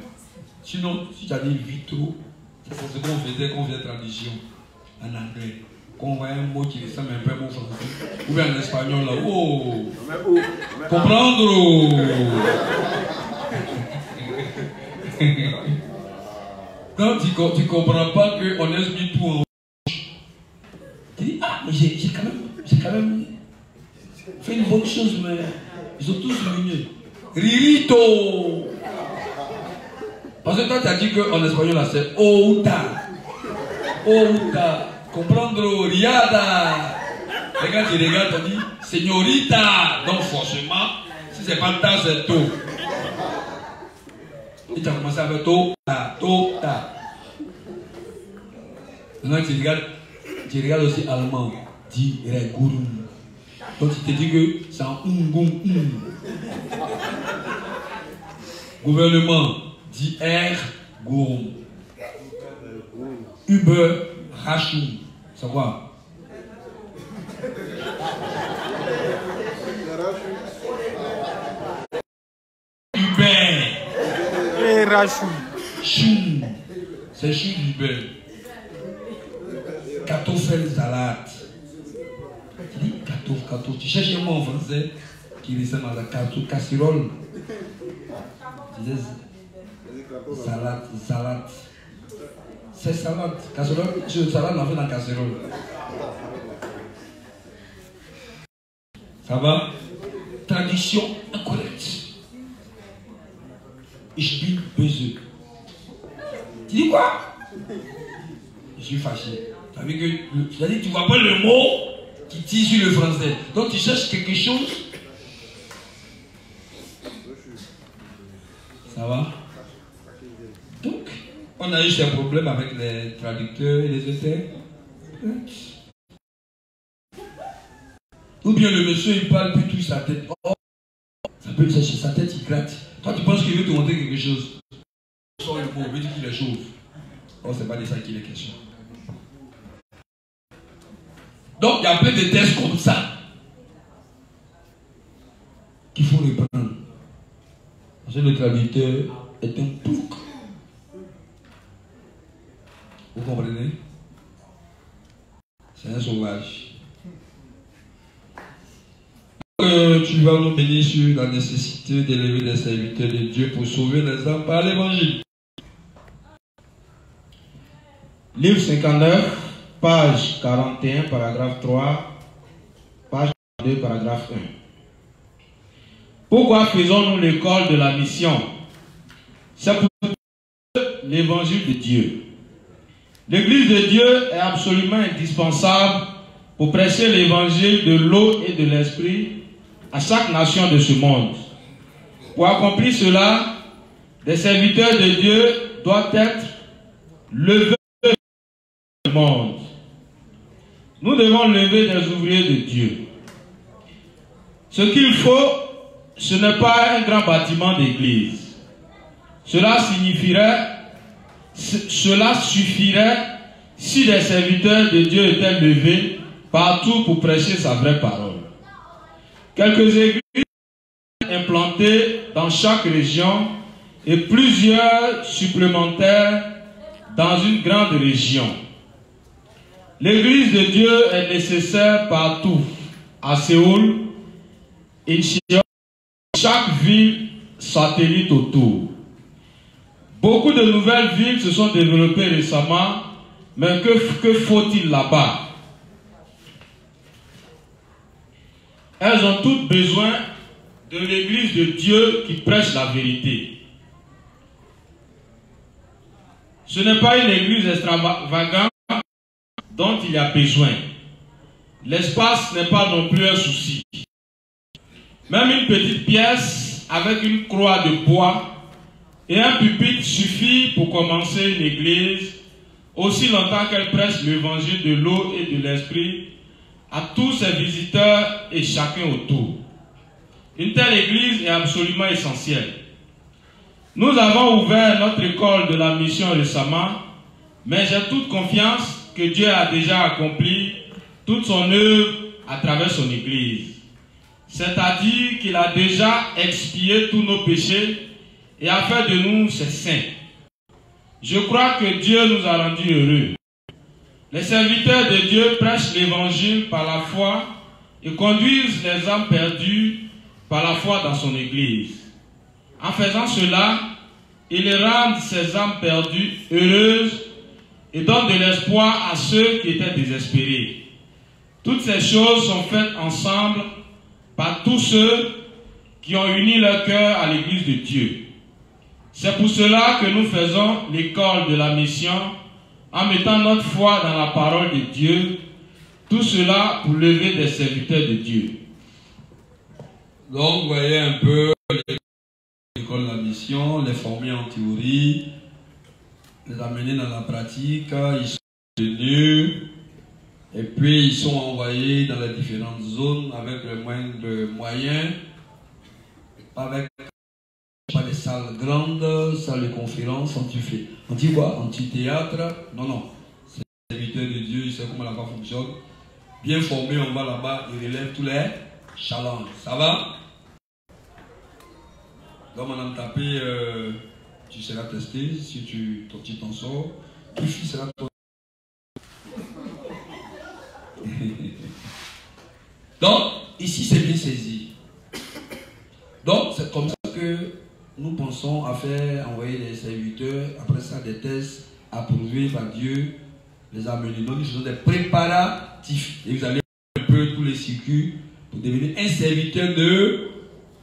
Sinon, si tu as dit vitro, c'est ce qu'on faisait, qu'on faisait tradition en anglais. Quand on voit un mot qui ressemble un peu à un mot français, ou bien en espagnol, là, oh, comprendre. Quand tu ne comprends pas qu'on a mis tout en rouge, tu dis, ah, mais j'ai quand même fait une bonne chose, mais ils sont tous lumineux. Ririto. Parce que toi, tu as dit qu'en espagnol, là, c'est outa. Outa. Comprendre, riada. Et quand tu regardes, tu dis, señorita. Donc, forcément, si c'est pas ta, c'est to. Et tu as commencé avec to, ta. Maintenant, tu regardes aussi allemand. Dis, regurum. Donc, tu te dis que c'est un Gouvernement. Dit R. Goum. Uber. Rachou. C'est quoi? Uber. Rachou. Chou. C'est chou d'Uber. Kartoffelsalat. Tu dis kartoffel. Tu cherches un mot en français qui ressemble à la casserole. Tu dis salade. C'est salade. Casserole, salade, on fait dans casserole. Ça va? Tradition incorrecte. Ich bin böse. Tu dis quoi? Je suis fâché. C'est-à-dire que tu vois pas le mot qui tire sur le français. Donc tu cherches quelque chose. Ça va? Donc, on a eu ces problèmes avec les traducteurs et les auteurs. Ou bien le monsieur il parle puis touche sa tête. Oh, ça peut être sa tête il gratte. Toi tu penses qu'il veut te montrer quelque chose. Sors le mot, veut dire qu'il est chauve. Oh, c'est pas de ça qu'il est question. Donc il y a plein de tests comme ça qu'il faut reprendre. Parce que le traducteur est un bouc. Vous comprenez? C'est un sauvage. Tu vas nous bénir sur la nécessité d'élever les serviteurs de Dieu pour sauver les âmes par l'évangile. Livre 59, page 41, paragraphe 3, page 2, paragraphe 1. Pourquoi faisons-nous l'école de la mission? C'est pour l'évangile de Dieu. L'Église de Dieu est absolument indispensable pour prêcher l'évangile de l'eau et de l'esprit à chaque nation de ce monde. Pour accomplir cela, les serviteurs de Dieu doivent être levés du monde. Nous devons lever des ouvriers de Dieu. Ce qu'il faut, ce n'est pas un grand bâtiment d'église. Cela suffirait si les serviteurs de Dieu étaient levés partout pour prêcher sa vraie parole. quelques églises implantées dans chaque région et plusieurs supplémentaires dans une grande région. L'église de Dieu est nécessaire partout, à Séoul, Incheon, chaque ville satellite autour. Beaucoup de nouvelles villes se sont développées récemment, mais que faut-il là-bas? Elles ont toutes besoin de l'église de Dieu qui prêche la vérité. Ce n'est pas une église extravagante dont il y a besoin. L'espace n'est pas non plus un souci. Même une petite pièce avec une croix de bois et un pupitre suffit pour commencer une église, aussi longtemps qu'elle prêche l'évangile de l'eau et de l'esprit à tous ses visiteurs et chacun autour. Une telle église est absolument essentielle. Nous avons ouvert notre école de la mission récemment, mais j'ai toute confiance que Dieu a déjà accompli toute son œuvre à travers son église. C'est-à-dire qu'il a déjà expié tous nos péchés et a fait de nous ses saints. Je crois que Dieu nous a rendus heureux. Les serviteurs de Dieu prêchent l'évangile par la foi et conduisent les âmes perdues par la foi dans son église. En faisant cela, ils rendent ces âmes perdues heureuses et donnent de l'espoir à ceux qui étaient désespérés. Toutes ces choses sont faites ensemble par tous ceux qui ont uni leur cœur à l'église de Dieu. C'est pour cela que nous faisons l'école de la mission en mettant notre foi dans la parole de Dieu, tout cela pour lever des serviteurs de Dieu. Donc, vous voyez un peu l'école de la mission, les former en théorie, les amener dans la pratique, ils sont venus, et puis ils sont envoyés dans les différentes zones avec le moindre moyen, avec pas des salles grandes, salles de conférence, anti-théâtre, non, c'est les serviteurs de Dieu, ils savent comment là-bas fonctionne. Bien formés, on va là-bas, ils relèvent tous les challenges. Ça va? Donc, on a tapé, tu seras testé, si tu t'en sors, tout fils sera ton. Donc, ici, c'est bien saisi. Donc, c'est comme ça que nous pensons à faire envoyer des serviteurs, après ça, des tests approuvés par Dieu, les amener. Donc, ils sont des préparatifs. Et vous allez un peu tous les circuits pour devenir un serviteur de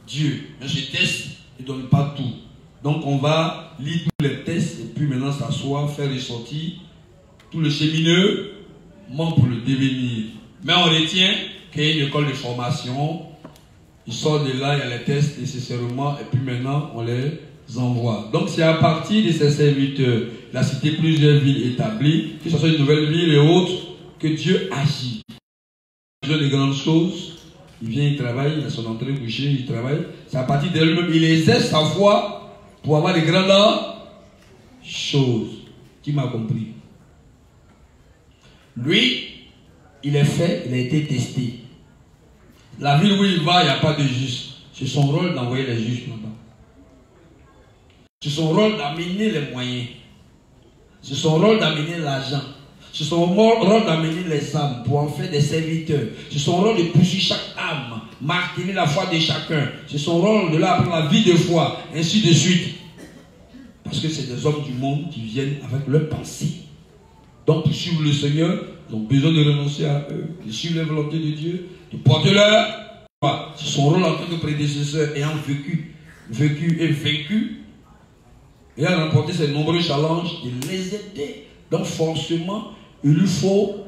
Dieu. Mais je teste. Il ne donne pas tout. Donc on va lire tous les tests et puis maintenant s'asseoir, faire ressortir tout le cheminement pour le devenir. Mais on retient qu'il y a une école de formation. Ils sortent de là, il y a les tests nécessairement et puis maintenant on les envoie. Donc c'est à partir de ces serviteurs, il a cité plusieurs villes établies, que ce soit une nouvelle ville et autres, que Dieu agit. Il a besoin de grandes choses. Il vient, il travaille, il a son entrée couchée, il travaille. C'est à partir de lui-même, il exerce sa foi pour avoir de grandes choses. Qui m'a compris? Lui, il est fait, il a été testé. La ville où il va, il n'y a pas de juste. C'est son rôle d'envoyer les justes là-bas. C'est son rôle d'amener les moyens. C'est son rôle d'amener l'argent. C'est son rôle d'amener les âmes pour en faire des serviteurs. C'est son rôle de poursuivre chaque âme, marteler la foi de chacun. C'est son rôle de leur apprendre la vie de foi, ainsi de suite. Parce que c'est des hommes du monde qui viennent avec leurs pensées. Donc pour suivre le Seigneur, ils ont besoin de renoncer à eux, de suivre la volonté de Dieu, de porter leur foi. C'est son rôle en tant que prédécesseur, ayant vécu et vaincu, et à remporter ces nombreux challenges, et les aider. Donc forcément, il lui faut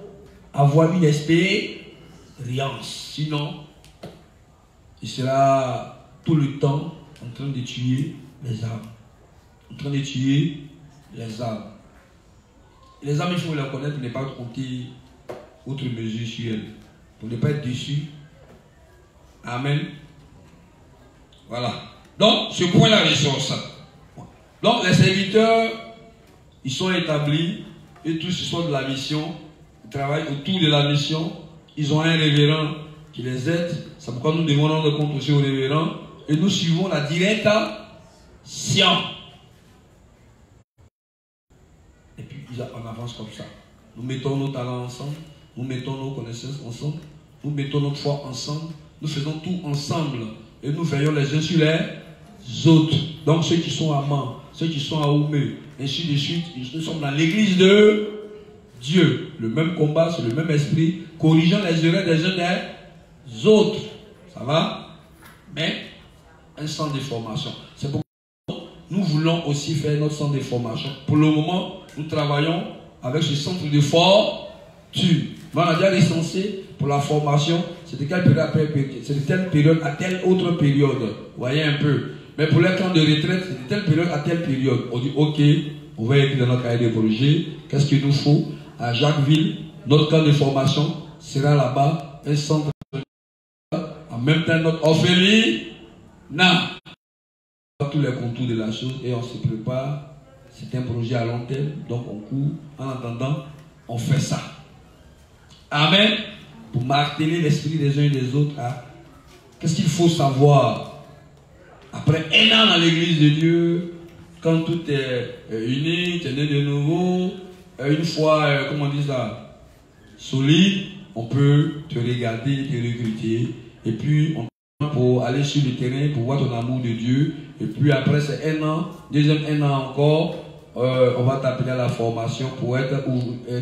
avoir une expérience. Sinon, il sera tout le temps en train de tuer les âmes. En train de tuer les âmes. Les âmes, il faut les connaître, ne pas compter autre mesure sur elles. Pour ne pas être déçu. Amen. Voilà. Donc, ce point-là ressort ça. Donc, les serviteurs, ils sont établis. Et tous, ils sont de la mission, ils travaillent autour de la mission. Ils ont un révérend qui les aide. C'est pourquoi nous devons rendre compte aussi aux révérends. Et nous suivons la direction. Et puis on avance comme ça. Nous mettons nos talents ensemble. Nous mettons nos connaissances ensemble. Nous mettons notre foi ensemble. Nous faisons tout ensemble. Et nous veillons les uns sur les autres. Donc ceux qui sont à Mans, ceux qui sont à Oumé, ainsi de suite, nous sommes dans l'église de Dieu. Le même combat, c'est le même esprit, corrigeant les erreurs des uns des autres. Ça va? Mais un centre de formation. C'est pourquoi nous voulons aussi faire notre centre de formation. Pour le moment, nous travaillons avec ce centre de fortune. On a déjà licencié pour la formation. C'est de quelle période après période? C'est de telle période à telle autre période. Vous voyez un peu. Mais pour les camps de retraite, c'est de telle période à telle période. On dit ok, on va écrire dans notre cahier de projet. Qu'est-ce qu'il nous faut? À Jacquesville, notre camp de formation sera là-bas. Un centre en même temps notre orphelinat. Tous les contours de la chose et on se prépare. C'est un projet à long terme. Donc on court. En attendant, on fait ça. Amen. Pour marteler l'esprit des uns et des autres. Qu'est-ce qu'il faut savoir? Après un an dans l'église de Dieu, quand tout est uni, tu es né de nouveau, une fois, comment on dit ça, solide, on peut te regarder, te recruter. Et puis, on pour aller sur le terrain, pour voir ton amour de Dieu. Et puis après, c'est un an, deuxième un an encore, on va t'appeler à la formation pour être,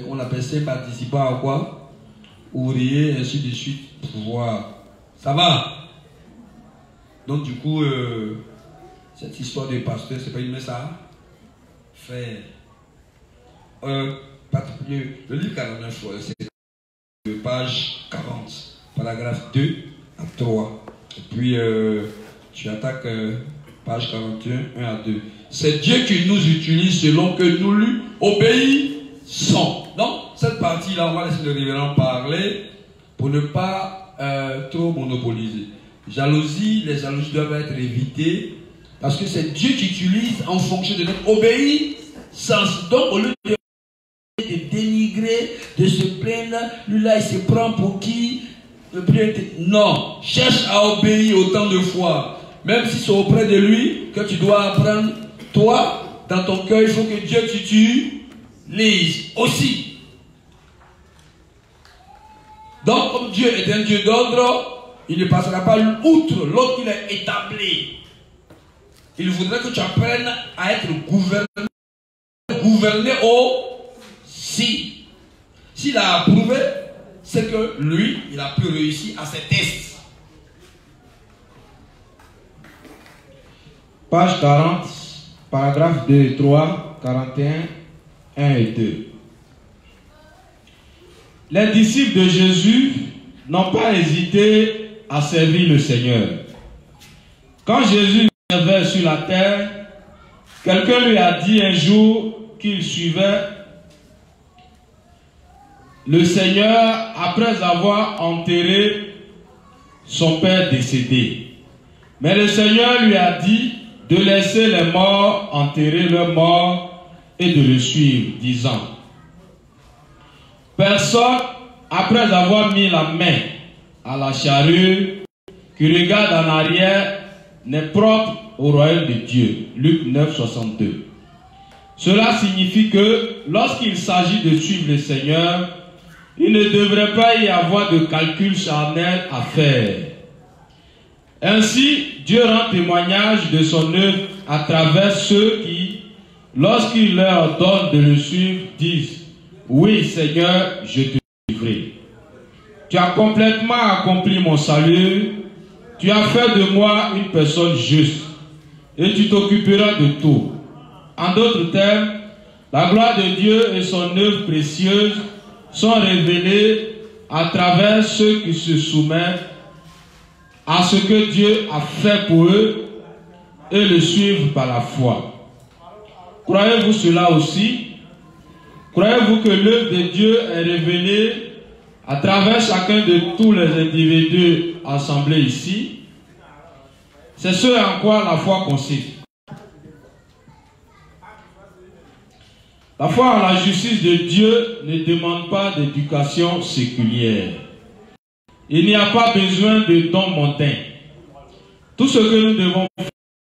on appelle ça participant à quoi? Ouvrier, ainsi de suite, pour voir. Ça va? Donc du coup, cette histoire de pasteur, c'est pas une messe à faire. Le livre 49, c'est page 40, paragraphe 2 à 3. Et puis, tu attaques page 41, 1 à 2. C'est Dieu qui nous utilise selon que nous lui obéissons. Donc, cette partie-là, on va laisser le révérend parler pour ne pas trop monopoliser. Jalousie, les jalousies doivent être évitées parce que c'est Dieu qui utilise en fonction de notre obéissance. Donc, au lieu de dénigrer, de se plaindre, lui là, il se prend pour qui? Non, cherche à obéir autant de fois. Même si c'est auprès de lui que tu dois apprendre, toi, dans ton cœur, il faut que Dieu t'utilise aussi. Donc, comme Dieu est un Dieu d'ordre, il ne passera pas outre l'autre qu'il a établi. Il voudrait que tu apprennes à être gouverné aussi. S'il a approuvé, c'est que lui, il a pu réussir à ses tests. Page 40, paragraphe 2 et 3, 41, 1 et 2. Les disciples de Jésus n'ont pas hésité à servir le Seigneur. Quand Jésus servait sur la terre, quelqu'un lui a dit un jour qu'il suivait le Seigneur après avoir enterré son père décédé. Mais le Seigneur lui a dit de laisser les morts enterrer leurs morts et de le suivre, disant: personne, après avoir mis la main à la charrue, qui regarde en arrière, n'est propre au royaume de Dieu. Luc 9, 62. Cela signifie que lorsqu'il s'agit de suivre le Seigneur, il ne devrait pas y avoir de calcul charnel à faire. Ainsi, Dieu rend témoignage de son œuvre à travers ceux qui, lorsqu'il leur donne de le suivre, disent: oui, Seigneur, je te suivrai. Tu as complètement accompli mon salut. Tu as fait de moi une personne juste. Et tu t'occuperas de tout. En d'autres termes, la gloire de Dieu et son œuvre précieuse sont révélées à travers ceux qui se soumettent à ce que Dieu a fait pour eux et le suivent par la foi. Croyez-vous cela aussi? Croyez-vous que l'œuvre de Dieu est révélée à travers chacun de tous les individus assemblés ici? C'est ce en quoi la foi consiste. La foi en la justice de Dieu ne demande pas d'éducation séculière. Il n'y a pas besoin de dons mondains. Tout ce que nous devons faire,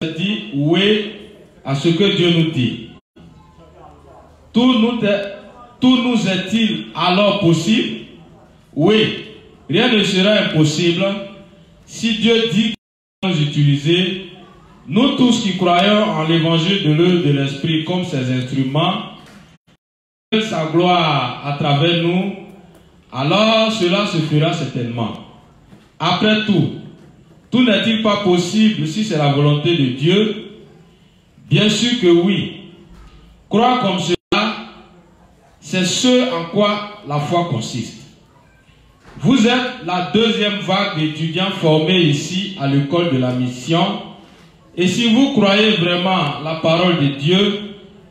c'est dire oui à ce que Dieu nous dit. Tout nous est-il alors possible? Oui, rien ne sera impossible si Dieu dit qu'il va nous utiliser. Nous tous qui croyons en l'évangile de l'eau et de l'esprit comme ses instruments, sa gloire à travers nous, alors cela se fera certainement. Après tout n'est-il pas possible si c'est la volonté de Dieu? Bien sûr que oui. Croire comme cela, c'est ce en quoi la foi consiste. Vous êtes la deuxième vague d'étudiants formés ici à l'école de la mission. Et si vous croyez vraiment la parole de Dieu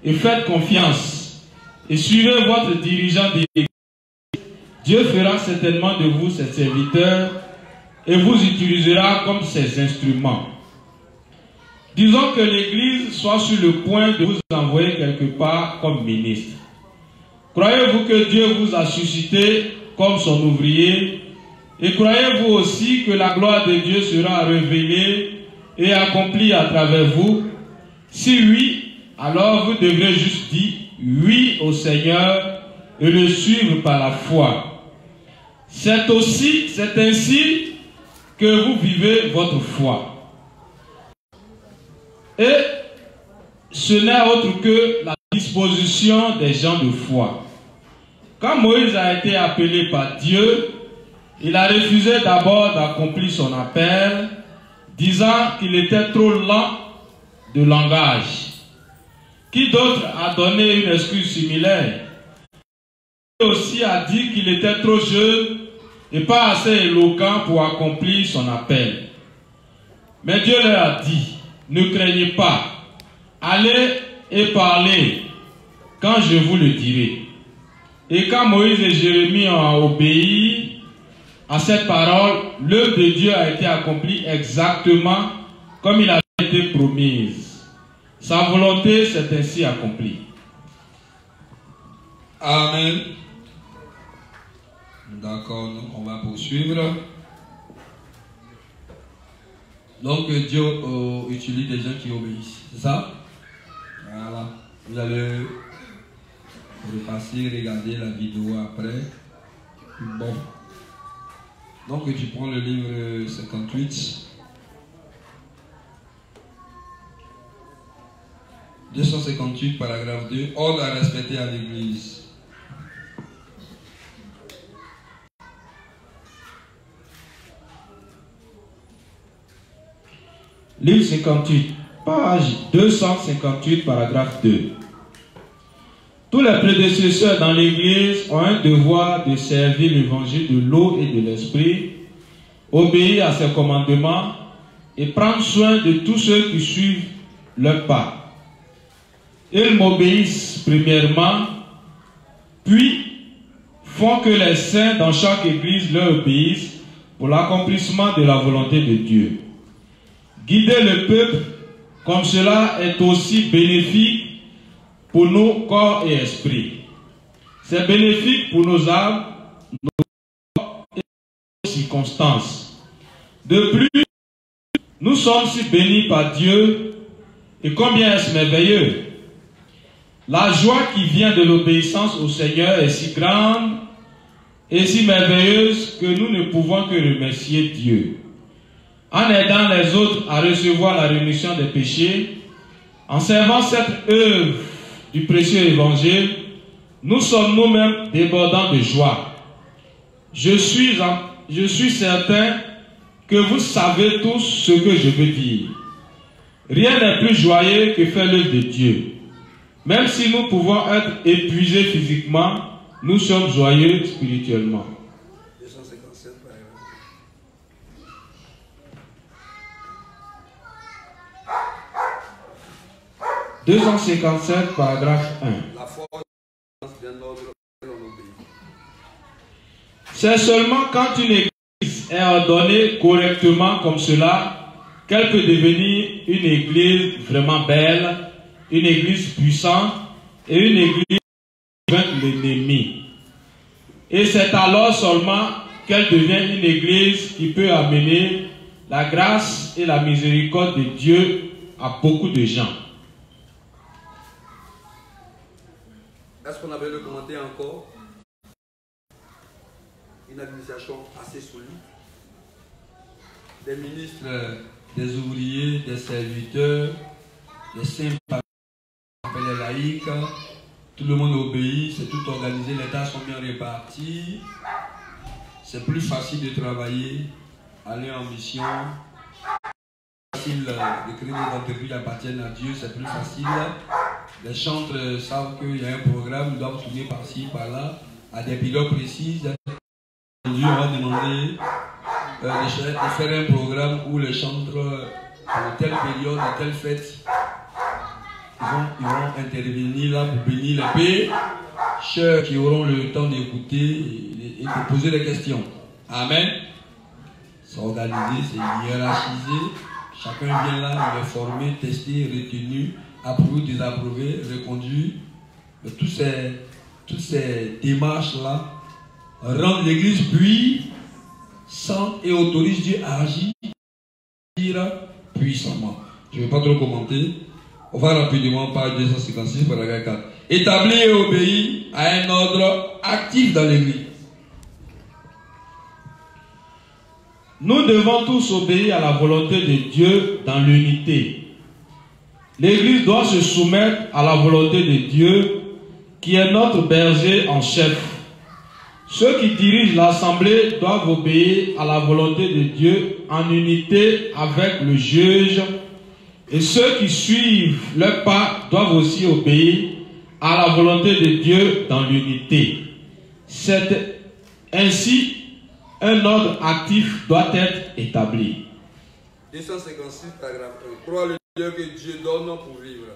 et faites confiance et suivez votre dirigeant d'église, Dieu fera certainement de vous ses serviteurs et vous utilisera comme ses instruments. Disons que l'église soit sur le point de vous envoyer quelque part comme ministre. Croyez-vous que Dieu vous a suscité comme son ouvrier? Et croyez-vous aussi que la gloire de Dieu sera révélée et accomplie à travers vous? Si oui, alors vous devrez juste dire oui au Seigneur et le suivre par la foi. C'est ainsi que vous vivez votre foi. Et ce n'est autre que la disposition des gens de foi. Quand Moïse a été appelé par Dieu, il a refusé d'abord d'accomplir son appel, disant qu'il était trop lent de langage. Qui d'autre a donné une excuse similaire? Il aussi a dit qu'il était trop jeune et pas assez éloquent pour accomplir son appel. Mais Dieu leur a dit, ne craignez pas, allez et parlez quand je vous le dirai. Et quand Moïse et Jérémie ont obéi à cette parole, l'œuvre de Dieu a été accomplie exactement comme il avait été promise. Sa volonté s'est ainsi accomplie. Amen. D'accord, donc on va poursuivre. Donc Dieu utilise des gens qui obéissent, c'est ça? Voilà. Vous allez repasser, regarder la vidéo après. Bon. Donc tu prends le livre 58. 258, paragraphe 2, ordre à respecter à l'église. Livre 58, page 258, paragraphe 2. Tous les prédécesseurs dans l'église ont un devoir de servir l'évangile de l'eau et de l'esprit, obéir à ses commandements et prendre soin de tous ceux qui suivent leur pas. Ils m'obéissent premièrement, puis font que les saints dans chaque église leur obéissent pour l'accomplissement de la volonté de Dieu. Guider le peuple comme cela est aussi bénéfique pour nos corps et esprits. C'est bénéfique pour nos âmes, nos corps et nos circonstances. De plus, nous sommes si bénis par Dieu, et combien est-ce merveilleux! La joie qui vient de l'obéissance au Seigneur est si grande et si merveilleuse que nous ne pouvons que remercier Dieu. En aidant les autres à recevoir la rémission des péchés, en servant cette œuvre du précieux évangile, nous sommes nous-mêmes débordants de joie. Je suis certain que vous savez tous ce que je veux dire. Rien n'est plus joyeux que faire l'œuvre de Dieu. Même si nous pouvons être épuisés physiquement, nous sommes joyeux spirituellement. 257 paragraphe. 257, paragraphe 1. La foi d'un ordre auquel on obéit. C'est seulement quand une église est ordonnée correctement comme cela qu'elle peut devenir une église vraiment belle, une église puissante et une église qui vainc l'ennemi. Et c'est alors seulement qu'elle devient une église qui peut amener la grâce et la miséricorde de Dieu à beaucoup de gens. Est-ce qu'on avait le commentaire encore? Une administration assez solide. Des ministres, des ouvriers, des serviteurs, des simples, les laïcs, tout le monde obéit, c'est tout organisé, les tâches sont bien réparties. C'est plus facile de travailler, aller en mission. C'est facile de créer des entreprises qui appartiennent à Dieu, c'est plus facile. Les chantres savent qu'il y a un programme, ils doivent tourner par-ci, par-là, à des périodes précises. Dieu va demander de faire un programme où les chantres, pour telle période, à telle fête, ils vont intervenir là pour bénir les pécheurs qui auront le temps d'écouter et de poser des questions. Amen. C'est organisé, c'est hiérarchisé. Chacun vient là, il est formé, testé, retenu, approuvé, désapprouvé, reconduit. Toutes ces démarches-là rendent l'Église puissante et autorisent Dieu à agir puissamment. Je ne vais pas trop commenter. On va rapidement par 256, paragraphe 4. Établi et obéi à un ordre actif dans l'Église. Nous devons tous obéir à la volonté de Dieu dans l'unité. L'Église doit se soumettre à la volonté de Dieu qui est notre berger en chef. Ceux qui dirigent l'assemblée doivent obéir à la volonté de Dieu en unité avec le juge. Et ceux qui suivent leur pas doivent aussi obéir à la volonté de Dieu dans l'unité. C'est ainsi un ordre actif doit être établi. 256, paragraphe 1. Crois le Dieu que Dieu donne pour vivre.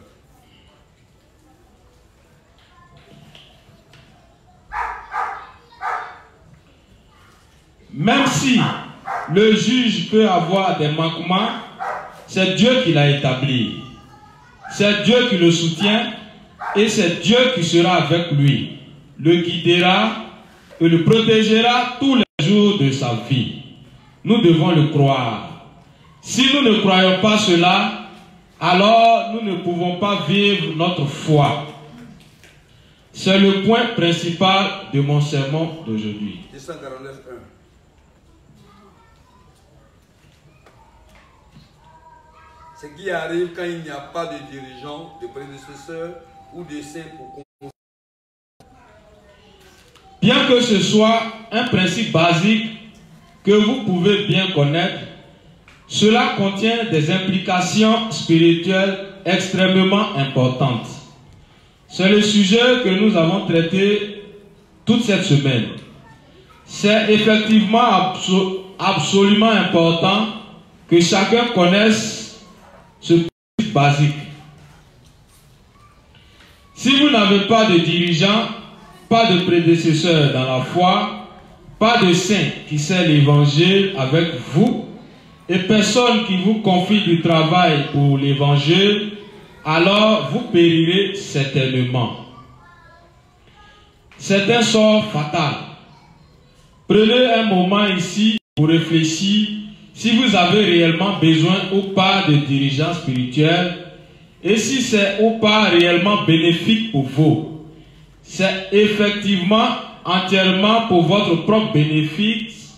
Même si le juge peut avoir des manquements, c'est Dieu qui l'a établi. C'est Dieu qui le soutient et c'est Dieu qui sera avec lui, le guidera et le protégera tous les jours de sa vie. Nous devons le croire. Si nous ne croyons pas cela, alors nous ne pouvons pas vivre notre foi. C'est le point principal de mon sermon d'aujourd'hui. 249, 1. Ce qui arrive quand il n'y a pas de dirigeant, de prédécesseur ou de saint pour conduire. Bien que ce soit un principe basique que vous pouvez bien connaître, cela contient des implications spirituelles extrêmement importantes. C'est le sujet que nous avons traité toute cette semaine. C'est effectivement absolument important que chacun connaisse ce principe basique. Si vous n'avez pas de dirigeant, pas de prédécesseur dans la foi, pas de saint qui sait l'évangile avec vous, et personne qui vous confie du travail pour l'évangile, alors vous périrez certainement. C'est un sort fatal. Prenez un moment ici pour réfléchir si vous avez réellement besoin ou pas de dirigeants spirituels et si c'est ou pas réellement bénéfique pour vous. C'est effectivement entièrement pour votre propre bénéfice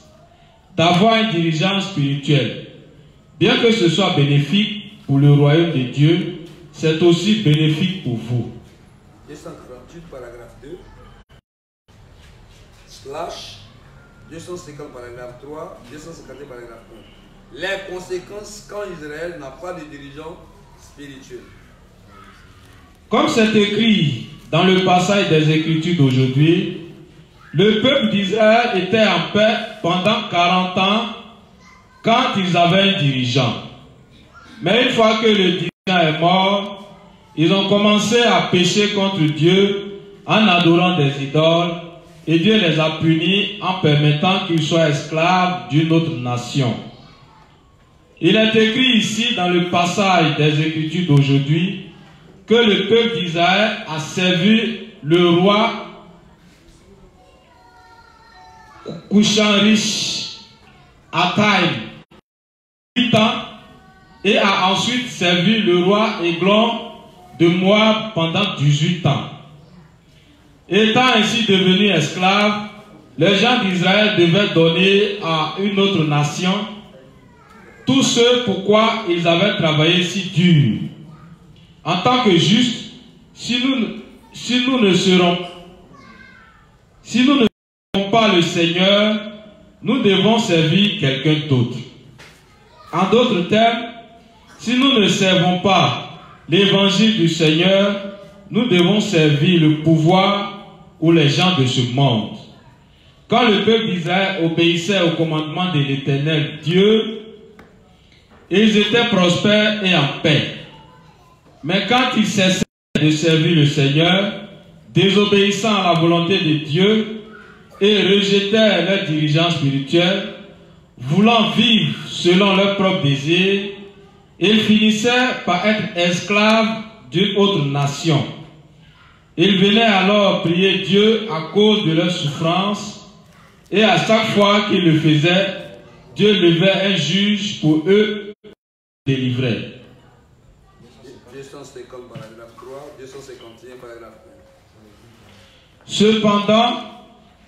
d'avoir un dirigeant spirituel. Bien que ce soit bénéfique pour le royaume de Dieu, c'est aussi bénéfique pour vous. 238, paragraphe 2. Slash 250, paragraphe 3. 250, paragraphe 1. Les conséquences quand Israël n'a pas de dirigeant spirituel. Comme c'est écrit dans le passage des Écritures d'aujourd'hui, le peuple d'Israël était en paix pendant 40 ans quand ils avaient un dirigeant. Mais une fois que le dirigeant est mort, ils ont commencé à pécher contre Dieu en adorant des idoles et Dieu les a punis en permettant qu'ils soient esclaves d'une autre nation. Il est écrit ici dans le passage des Écritures d'aujourd'hui que le peuple d'Israël a servi le roi Kushan-Rish Ataïm 8 ans et a ensuite servi le roi Églon de Moab pendant 18 ans. Étant ainsi devenus esclaves, les gens d'Israël devaient donner à une autre nation tout ce pourquoi ils avaient travaillé si dur. En tant que justes, si nous ne serons pas le Seigneur, nous devons servir quelqu'un d'autre. En d'autres termes, si nous ne servons pas l'évangile du Seigneur, nous devons servir le pouvoir ou les gens de ce monde. Quand le peuple d'Israël obéissait au commandement de l'Éternel Dieu, ils étaient prospères et en paix. Mais quand ils cessaient de servir le Seigneur, désobéissant à la volonté de Dieu et rejetaient leurs dirigeants spirituels, voulant vivre selon leurs propres désirs, ils finissaient par être esclaves d'une autre nation. Ils venaient alors prier Dieu à cause de leurs souffrances, et à chaque fois qu'ils le faisaient, Dieu levait un juge pour eux et les délivrait. 250 paragraphe 3, 251 paragraphe 1. Cependant,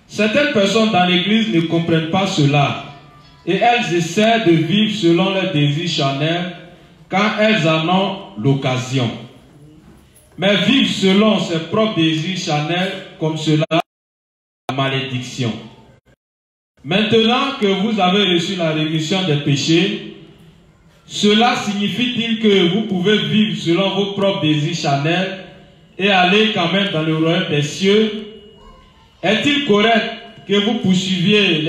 certaines personnes dans l'Église ne comprennent pas cela, et elles essaient de vivre selon leurs désirs charnels quand elles en ont l'occasion. Mais vivre selon ses propres désirs charnels comme cela, c'est la malédiction. Maintenant que vous avez reçu la rémission des péchés, cela signifie-t-il que vous pouvez vivre selon vos propres désirs charnels et aller quand même dans le royaume des cieux? Est-il correct que vous poursuiviez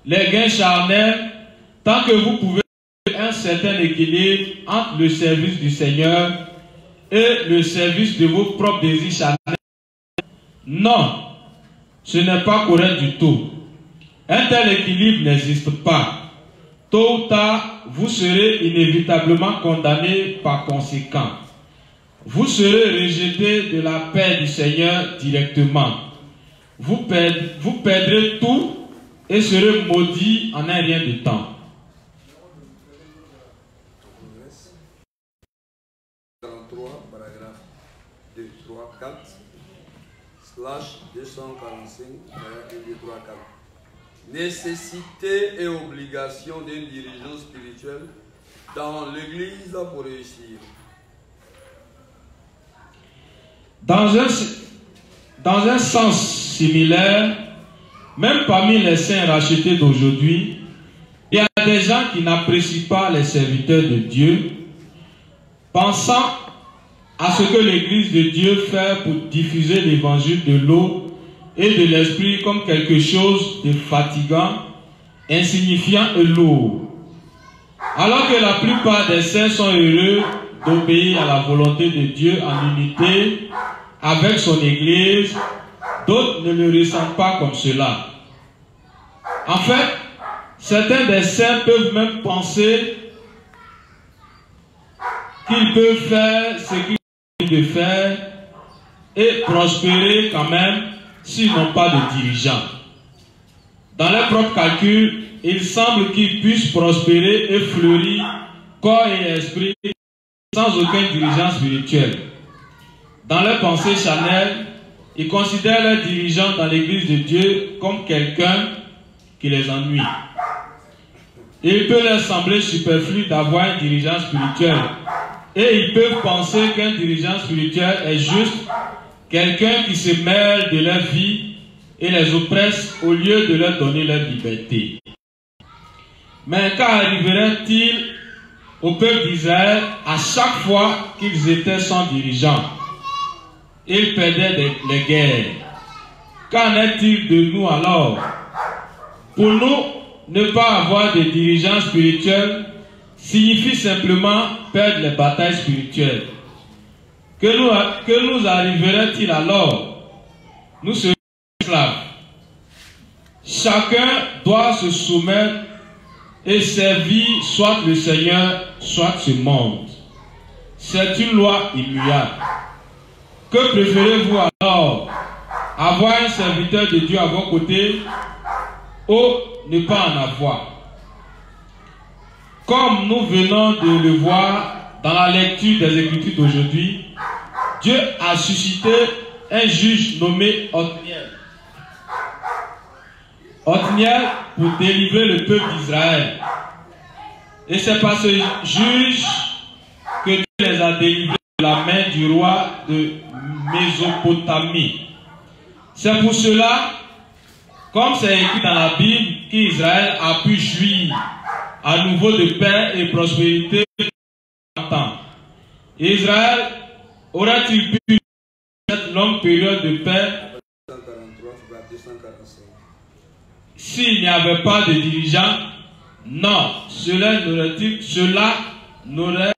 les gains charnels tant que vous pouvez avoir un certain équilibre entre le service du Seigneur et le service de vos propres désirs charnels? Non, ce n'est pas correct du tout. Un tel équilibre n'existe pas. Tôt ou tard, vous serez inévitablement condamné par conséquent. Vous serez rejeté de la paix du Seigneur directement. Vous perdrez tout et serez maudit en un rien de temps. 43, paragraphe 2, 3, 4, slash 245, paragraphe 2, 3, 4. Nécessité et obligation d'un dirigeant spirituel dans l'Église pour réussir. Dans un sens similaire, même parmi les saints rachetés d'aujourd'hui, il y a des gens qui n'apprécient pas les serviteurs de Dieu, pensant à ce que l'Église de Dieu fait pour diffuser l'évangile de l'eau et de l'esprit comme quelque chose de fatigant, insignifiant et lourd. Alors que la plupart des saints sont heureux d'obéir à la volonté de Dieu en unité avec son Église, d'autres ne le ressentent pas comme cela. En fait, certains des saints peuvent même penser qu'ils peuvent faire ce qu'ils ont envie de faire et prospérer quand même s'ils n'ont pas de dirigeants. Dans leurs propres calculs, il semble qu'ils puissent prospérer et fleurir corps et esprit sans aucun dirigeant spirituel. Dans leurs pensées charnelles, ils considèrent leurs dirigeants dans l'Église de Dieu comme quelqu'un qui les ennuie. Il peut leur sembler superflu d'avoir un dirigeant spirituel et ils peuvent penser qu'un dirigeant spirituel est juste quelqu'un qui se mêle de leur vie et les oppresse au lieu de leur donner leur liberté. Mais qu'arriverait-il au peuple d'Israël à chaque fois qu'ils étaient sans dirigeant? Ils perdaient les guerres. Qu'en est-il de nous alors? Pour nous, ne pas avoir de dirigeants spirituels signifie simplement perdre les batailles spirituelles. Que nous arriverait-il alors? Nous serions esclaves. Chacun doit se soumettre et servir soit le Seigneur, soit ce monde. C'est une loi immuable. Que préférez-vous alors? Avoir un serviteur de Dieu à vos côtés ou ne pas en avoir. Comme nous venons de le voir dans la lecture des Écritures d'aujourd'hui, Dieu a suscité un juge nommé Othniel. Othniel pour délivrer le peuple d'Israël. Et c'est par ce juge que Dieu les a délivrés de la main du roi de Mésopotamie. C'est pour cela, comme c'est écrit dans la Bible, qu'Israël a pu jouir à nouveau de paix et prospérité pendant. Israël aurait-il pu cette longue période de paix s'il n'y avait pas de dirigeants? Non, cela n'aurait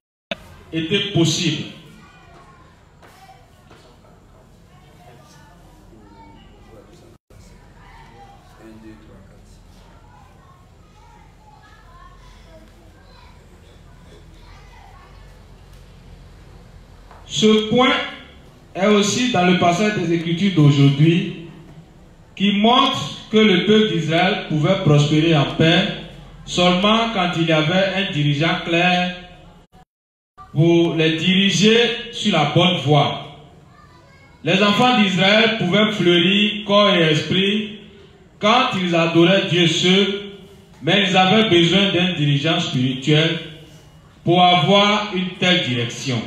été possible. Ce point est aussi dans le passage des Écritures d'aujourd'hui qui montre que le peuple d'Israël pouvait prospérer en paix seulement quand il y avait un dirigeant clair pour les diriger sur la bonne voie. Les enfants d'Israël pouvaient fleurir corps et esprit quand ils adoraient Dieu seul, mais ils avaient besoin d'un dirigeant spirituel pour avoir une telle direction.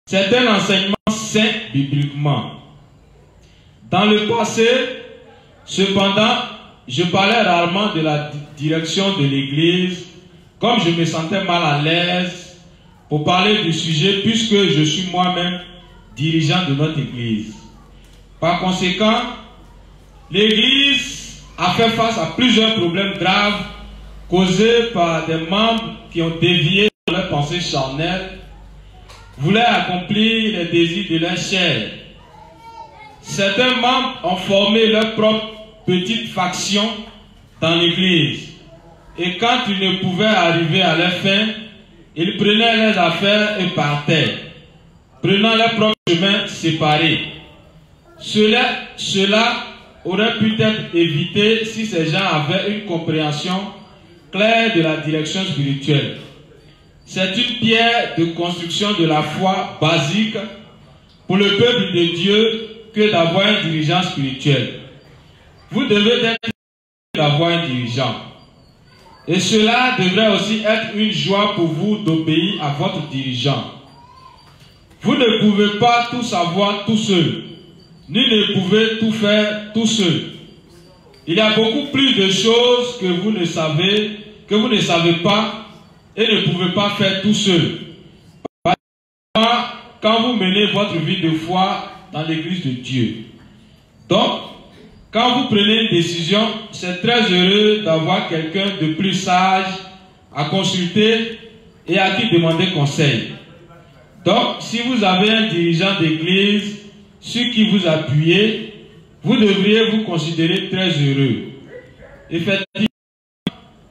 C'est un enseignement saint bibliquement. Dans le passé, cependant, je parlais rarement de la direction de l'Église, comme je me sentais mal à l'aise pour parler du sujet, puisque je suis moi-même dirigeant de notre Église. Par conséquent, l'Église a fait face à plusieurs problèmes graves causés par des membres qui ont dévié de leurs pensées charnelles, voulaient accomplir les désirs de leur chair. Certains membres ont formé leur propre petite faction dans l'Église. Et quand ils ne pouvaient arriver à leur fin, ils prenaient leurs affaires et partaient, prenant leur propre chemin séparés. Cela aurait pu être évité si ces gens avaient une compréhension claire de la direction spirituelle. C'est une pierre de construction de la foi basique pour le peuple de Dieu que d'avoir un dirigeant spirituel. Vous devez être d'avoir un dirigeant. Et cela devrait aussi être une joie pour vous d'obéir à votre dirigeant. Vous ne pouvez pas tout savoir tout seul, ni ne pouvez tout faire tout seul. Il y a beaucoup plus de choses que vous ne savez pas et ne pouvez pas faire tout seul. Par exemple, quand vous menez votre vie de foi dans l'église de Dieu. Donc, quand vous prenez une décision, c'est très heureux d'avoir quelqu'un de plus sage à consulter et à qui demander conseil. Donc, si vous avez un dirigeant d'église sur qui vous appuyez, vous devriez vous considérer très heureux. Effectivement,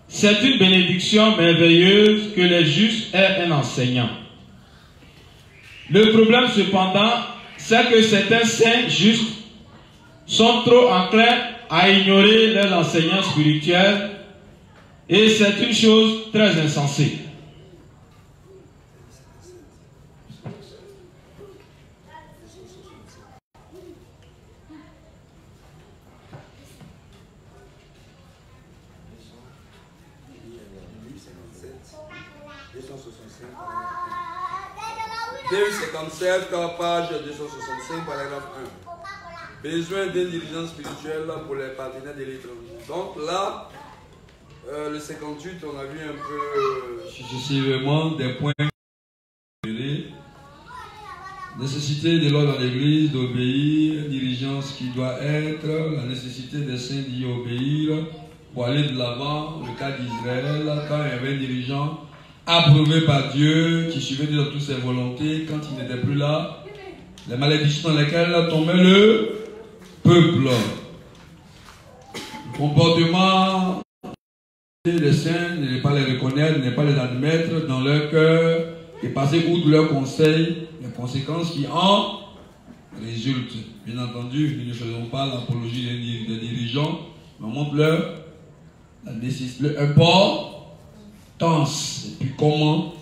c'est une bénédiction merveilleuse que les justes aient un enseignant. Le problème cependant, c'est que certains saints justes sont trop enclins à ignorer leurs enseignants spirituels et c'est une chose très insensée. Début 57, page 265, paragraphe 1. Besoin d'un dirigeant spirituel pour les partenaires de l'étranger. Donc là, le 58, on a vu un peu... Successivement des points. Nécessité de l'ordre dans l'église d'obéir, diligence qui doit être, la nécessité des saints d'y obéir pour aller de l'avant, le cas d'Israël, quand il y avait un dirigeant approuvé par Dieu, qui suivait Dieu dans toutes ses volontés, quand il n'était plus là, les malédictions dans lesquelles tombait le peuple. Le comportement des saints, ne pas les reconnaître, ne pas les admettre dans leur cœur et passer outre leurs conseils, les conséquences qui en résultent. Bien entendu, nous ne faisons pas l'apologie des dirigeants, mais montre-leur la nécessité, l'importance, et puis comment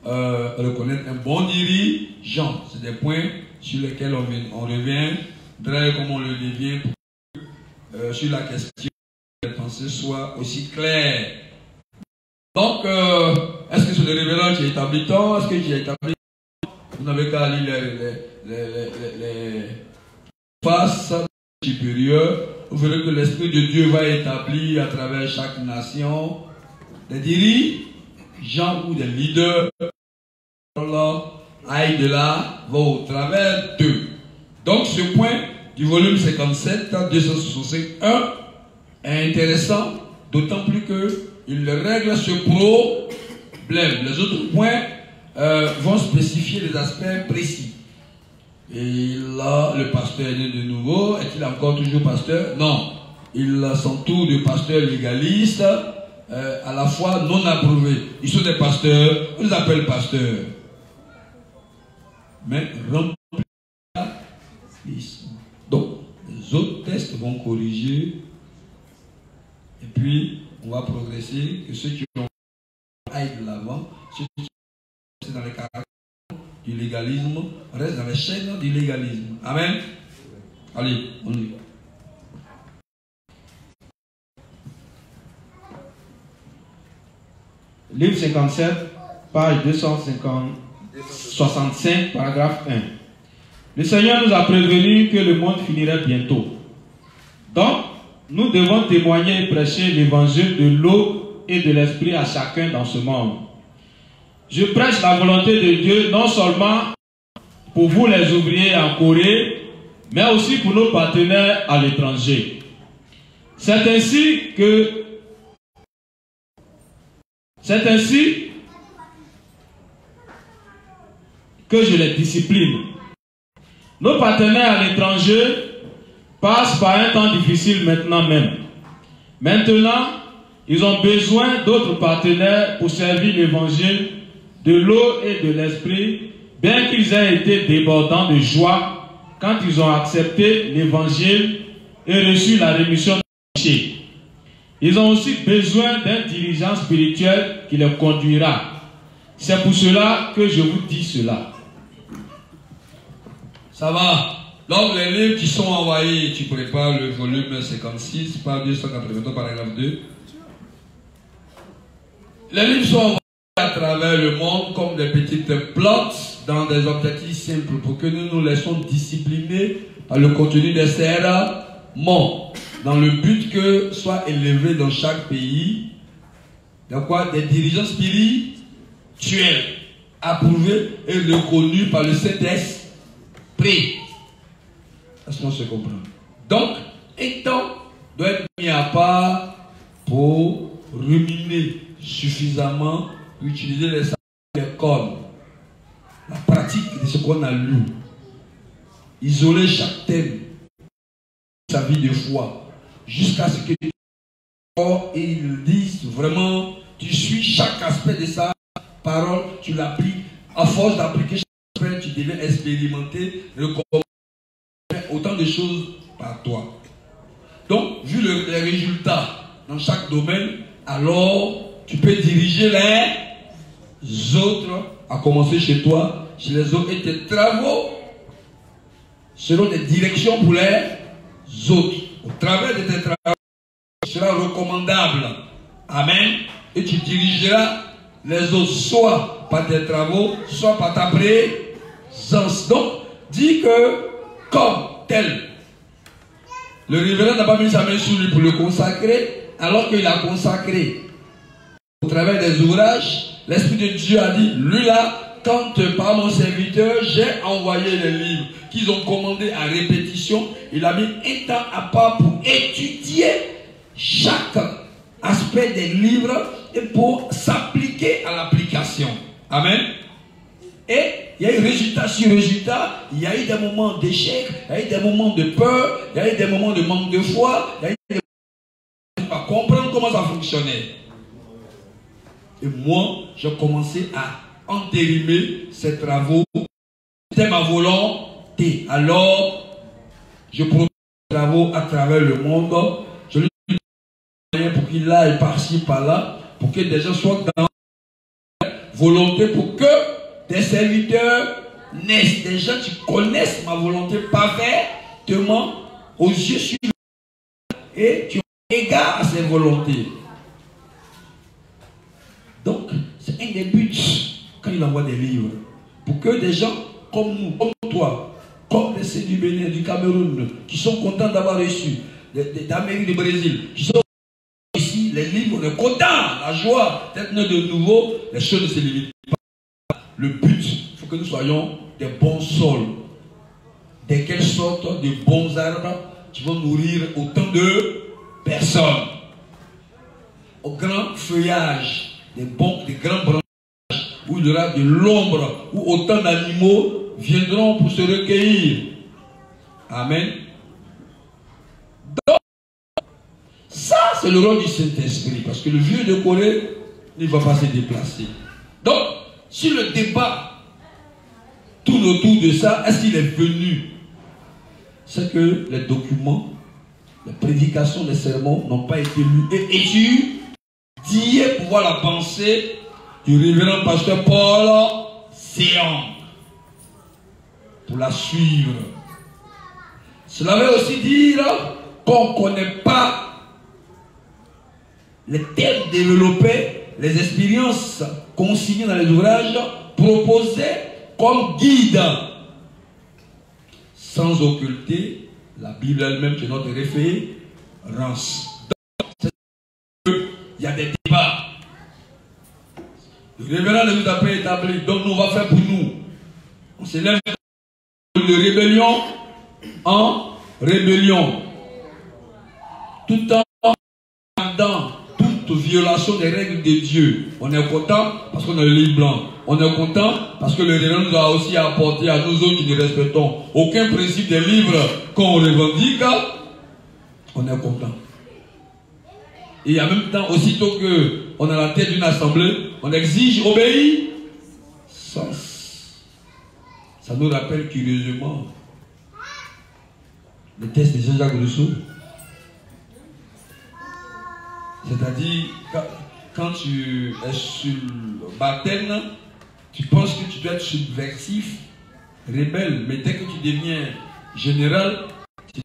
reconnaître un bon dirigeant. C'est des points sur lesquels on revient, comme on le devient, sur la question que les pensées soient aussi claires. Donc, est-ce que c'est le révérend qui a établi tant? Est-ce que j'ai établi? Vous n'avez qu'à lire les faces supérieures. Vous verrez que l'Esprit de Dieu va établir à travers chaque nation des dirigeants ou des leaders. Aille de là, va au travers d'eux. Donc, ce point du volume 57, 265.1 est intéressant, d'autant plus qu'il règle ce problème. Les autres points vont spécifier des aspects précis. Et là, le pasteur est né de nouveau. Est-il encore toujours pasteur? Non. Il s'entoure de pasteurs légalistes, à la fois non approuvés. Ils sont des pasteurs, on les appelle pasteurs. Mais remplis. Donc, les autres tests vont corriger. Et puis, on va progresser. Que ceux qui ont aillent de l'avant, ceux qui sont dans les caractères du légalisme, restent dans les chaînes du légalisme. Amen. Allez, on y va. Livre 57, page 265, paragraphe 1. Le Seigneur nous a prévenu que le monde finirait bientôt. Donc, nous devons témoigner et prêcher l'évangile de l'eau et de l'esprit à chacun dans ce monde. Je prêche la volonté de Dieu non seulement pour vous les ouvriers en Corée, mais aussi pour nos partenaires à l'étranger. C'est ainsi que je les discipline. Nos partenaires à l'étranger passent par un temps difficile maintenant même. Maintenant, ils ont besoin d'autres partenaires pour servir l'évangile de l'eau et de l'esprit, bien qu'ils aient été débordants de joie quand ils ont accepté l'évangile et reçu la rémission des péchés. Ils ont aussi besoin d'un dirigeant spirituel qui les conduira. C'est pour cela que je vous dis cela. Ça va. Donc les livres qui sont envoyés, tu prépares le volume 56, page 283, paragraphe 2. Les livres sont envoyés à travers le monde comme des petites plantes dans des objectifs simples pour que nous nous laissons discipliner par le contenu des sermons, dans le but que soient élevés dans chaque pays des dirigeants spirituels approuvés et reconnus par le Saint-Esprit. Est-ce qu'on se comprend? Donc, un temps doit être mis à part pour ruminer suffisamment, utiliser les l'école, la pratique de ce qu'on a lu, isoler chaque thème de sa vie de foi, jusqu'à ce que ils disent vraiment, tu suis chaque aspect de sa parole, tu l'appliques, à force d'appliquer chaque aspect, tu deviens expérimenté, autant de choses par toi. Donc, vu les résultats dans chaque domaine, alors tu peux diriger les autres, à commencer chez toi, chez les autres, et tes travaux seront des directions pour les autres. Au travers de tes travaux, tu seras recommandable. Amen. Et tu dirigeras les autres, soit par tes travaux, soit par ta présence. Donc, dis que, comme tel, le révérend n'a pas mis sa main sur lui pour le consacrer, alors qu'il a consacré au travers des ouvrages. L'Esprit de Dieu a dit, lui là, quand par mon serviteur, j'ai envoyé les livres qu'ils ont commandés à répétition, il a mis un temps à part pour étudier chaque aspect des livres et pour s'appliquer à l'application. Amen. Et il y a eu résultat sur résultat, il y a eu des moments d'échec, il y a eu des moments de peur, il y a eu des moments de manque de foi, il y a eu des moments de pas comprendre comment ça fonctionnait. Et moi, j'ai commencé à entérimer ces travaux. C'était ma volonté. Alors, je produis des travaux à travers le monde. Je lui dis qu'il aille par-ci, par-là, pour que des gens soient dans la volonté, pour que des serviteurs naissent. Des gens qui connaissent ma volonté parfaitement aux yeux sur et qui ont égard à ses volontés. Donc, c'est un des buts quand il envoie des livres. Pour que des gens comme nous, comme toi, comme les Seigneurs du Bénin, du Cameroun, qui sont contents d'avoir reçu, d'Amérique, du Brésil, qui sont ici, les livres, on est contents, la joie, d'être de nouveau, les choses ne se limitent pas. Le but, il faut que nous soyons des bons sols, de quelle sorte de bons arbres qui vont nourrir autant de personnes. Au grand feuillage, des grands branchages, où il y aura de l'ombre, où autant d'animaux viendront pour se recueillir. Amen. Donc, ça c'est le rôle du Saint-Esprit, parce que le vieux de Corée ne va pas se déplacer. Donc, si le débat tourne autour de ça, est-ce qu'il est venu? C'est que les documents, les prédications, les sermons n'ont pas été lus et étudiés pour voir la pensée du révérend pasteur Paul Séan, pour la suivre. Cela veut aussi dire qu'on ne connaît pas les thèmes développés, les expériences consignées dans les ouvrages proposés comme guide, sans occulter la Bible elle-même qui est notre référence. Donc, il y a des débats. Le révérend ne nous a pas établi, donc nous on va faire pour nous. On s'élève de rébellion en rébellion, tout en gardant toute violation des règles de Dieu. On est content parce qu'on a le livre blanc. On est content parce que le révérend nous a aussi apporté à nous autres qui ne respectons aucun principe des livres qu'on revendique. On est content. Et en même temps, aussitôt qu'on a la tête d'une assemblée, on exige obéissance. Ça nous rappelle curieusement le texte de Jean-Jacques Rousseau. C'est-à-dire, quand tu es sur le baptême, tu penses que tu dois être subversif, rebelle, mais dès que tu deviens général, tu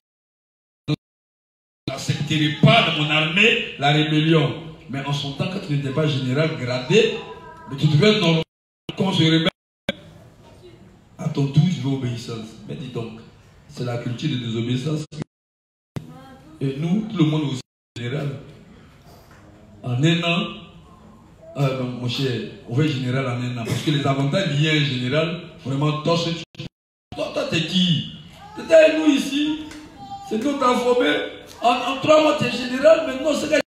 n'accepterais pas dans mon armée la rébellion. Mais en son temps, quand tu n'étais pas général gradé, mais tu devais être normal quand on se rebelle. À ton tour, tu veux obéissance. Mais dis donc, c'est la culture de désobéissance. Et nous, tout le monde est aussi général. En un an, mon cher, on veut général en un an. Parce que les avantages liés à un général, vraiment, toi, t'es qui? T'es nous ici. C'est nous qui avons formé. En 3 mois, t'es général, mais non, c'est rien.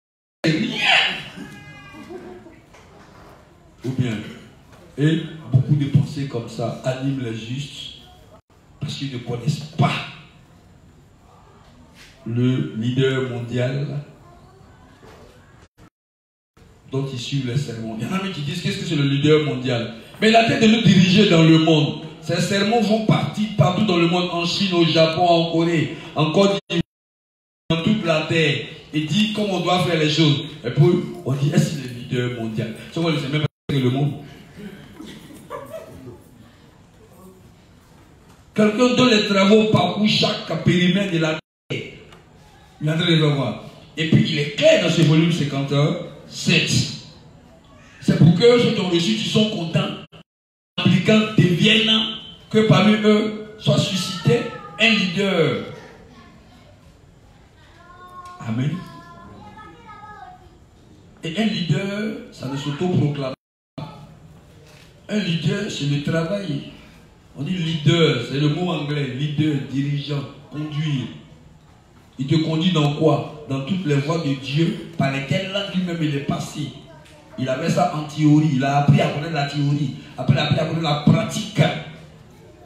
Ou bien, et beaucoup de pensées comme ça animent les justes parce qu'ils ne connaissent pas le leader mondial dont ils suivent les sermons. Il y en a même qui disent qu'est-ce que c'est le leader mondial? Mais il a tête de nous diriger dans le monde. Ces sermons vont partir partout dans le monde, en Chine, au Japon, en Corée, en Côte d'Ivoire, dans toute la terre, et dit comment on doit faire les choses. Et puis on dit est-ce que c'est le leader mondial? C'est quoi, c'est même pas le monde. Quelqu'un dont les travaux parcourent chaque périmètre de la terre. Il est en train de voir. Et puis il est clair dans ce volume 57. C'est pour que ceux qui ont reçu, qui sont contents, appliquants deviennent, que parmi eux soit suscité un leader. Amen. Et un leader, ça ne s'auto-proclame pas. Un leader, c'est le travail. On dit leader, c'est le mot anglais, leader, dirigeant, conduire. Il te conduit dans quoi? Dans toutes les voies de Dieu par lesquelles lui-même il est passé. Il avait ça en théorie, il a appris à connaître la théorie, après il a appris à connaître la pratique.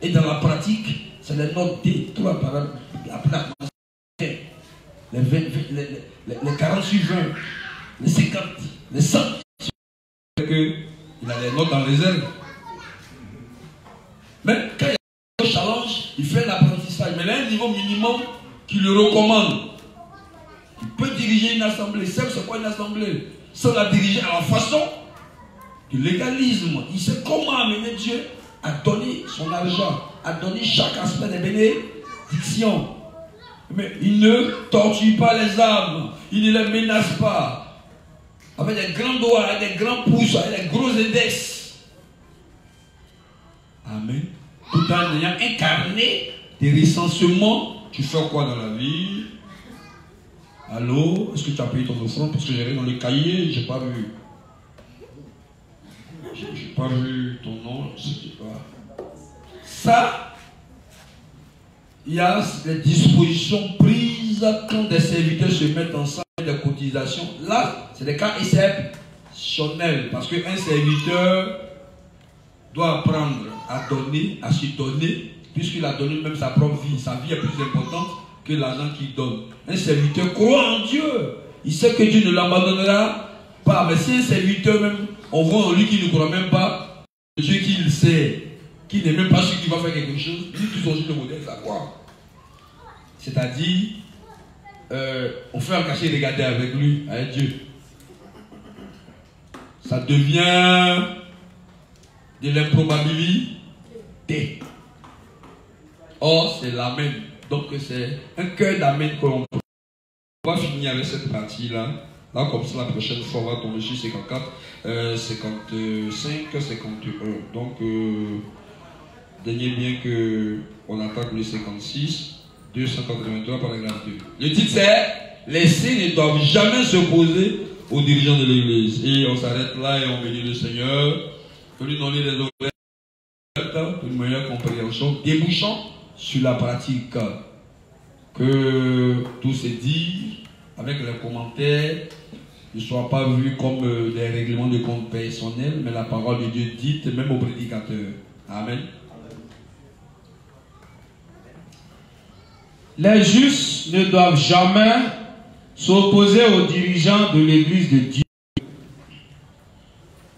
Et dans la pratique, c'est les notes D, trois paroles, après la les 48 20, les 50, les 100. Il a les notes dans les airs. Mais quand il y a un challenge, il fait l'apprentissage. Mais il a un niveau minimum qui le recommande. Il peut diriger une assemblée. C'est quoi une assemblée? Sans la diriger à la façon du légalisme. Il sait comment amener Dieu à donner son argent, à donner chaque aspect des bénédictions. Mais il ne torture pas les âmes, il ne les menace pas. Avec des grands doigts, avec des grands pouces, avec des gros index. Amen. Tout en ayant incarné des recensements, tu fais quoi dans la vie? Allô? Est-ce que tu as payé ton offrande? Parce que j'ai rien dans le cahier, j'ai pas vu. J'ai pas vu ton nom, je sais pas. Ça, il y a des dispositions prises quand des serviteurs se mettent ensemble, des cotisations. Là, c'est des cas exceptionnels. Parce qu'un serviteur doit apprendre à donner, à se donner, puisqu'il a donné même sa propre vie. Sa vie est plus importante que l'argent qu'il donne. Un serviteur croit en Dieu. Il sait que Dieu ne l'abandonnera pas. Mais si un serviteur même, on voit en lui qui ne croit même pas, Dieu qu'il sait, qui n'est même pas sûr qu'il va faire quelque chose, il dit tout son le modèle, ça quoi? C'est-à-dire, on fait un cachet regarder avec lui, avec Dieu. Ça devient de l'improbabilité. Or, c'est l'amen. Donc, c'est un cœur d'amen que l'on peut. On va finir avec cette partie-là. Là, comme ça, la prochaine fois, on va tomber sur 54, 55, 51. Donc, daignez bien qu'on attaque le 56, 283, paragraphe 2. Le titre, c'est « Les saints ne doivent jamais s'opposer aux dirigeants de l'Église ». Et on s'arrête là et on bénit le Seigneur. Que lui donner les oreilles pour une meilleure compréhension, débouchant sur la pratique. Que tout se dit avec les commentaires ne soit pas vu comme des règlements de compte personnels, mais la parole de Dieu dite même aux prédicateurs. Amen. Les justes ne doivent jamais s'opposer aux dirigeants de l'Église de Dieu.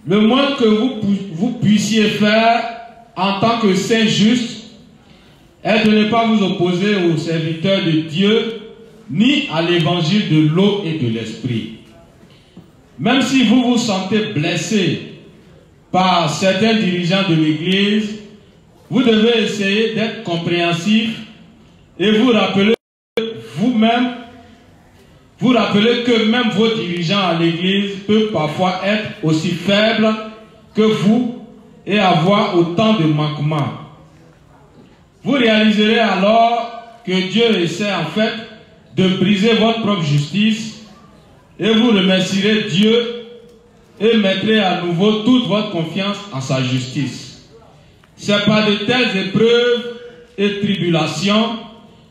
Le moins que vous puissiez faire en tant que saint juste est de ne pas vous opposer aux serviteurs de Dieu ni à l'évangile de l'eau et de l'esprit. Même si vous vous sentez blessé par certains dirigeants de l'Église, vous devez essayer d'être compréhensif et vous rappeler vous-même, que même vos dirigeants à l'Église peuvent parfois être aussi faibles que vous et avoir autant de manquements. Vous réaliserez alors que Dieu essaie en fait de briser votre propre justice et vous remercierez Dieu et mettrez à nouveau toute votre confiance en sa justice. C'est par de telles épreuves et tribulations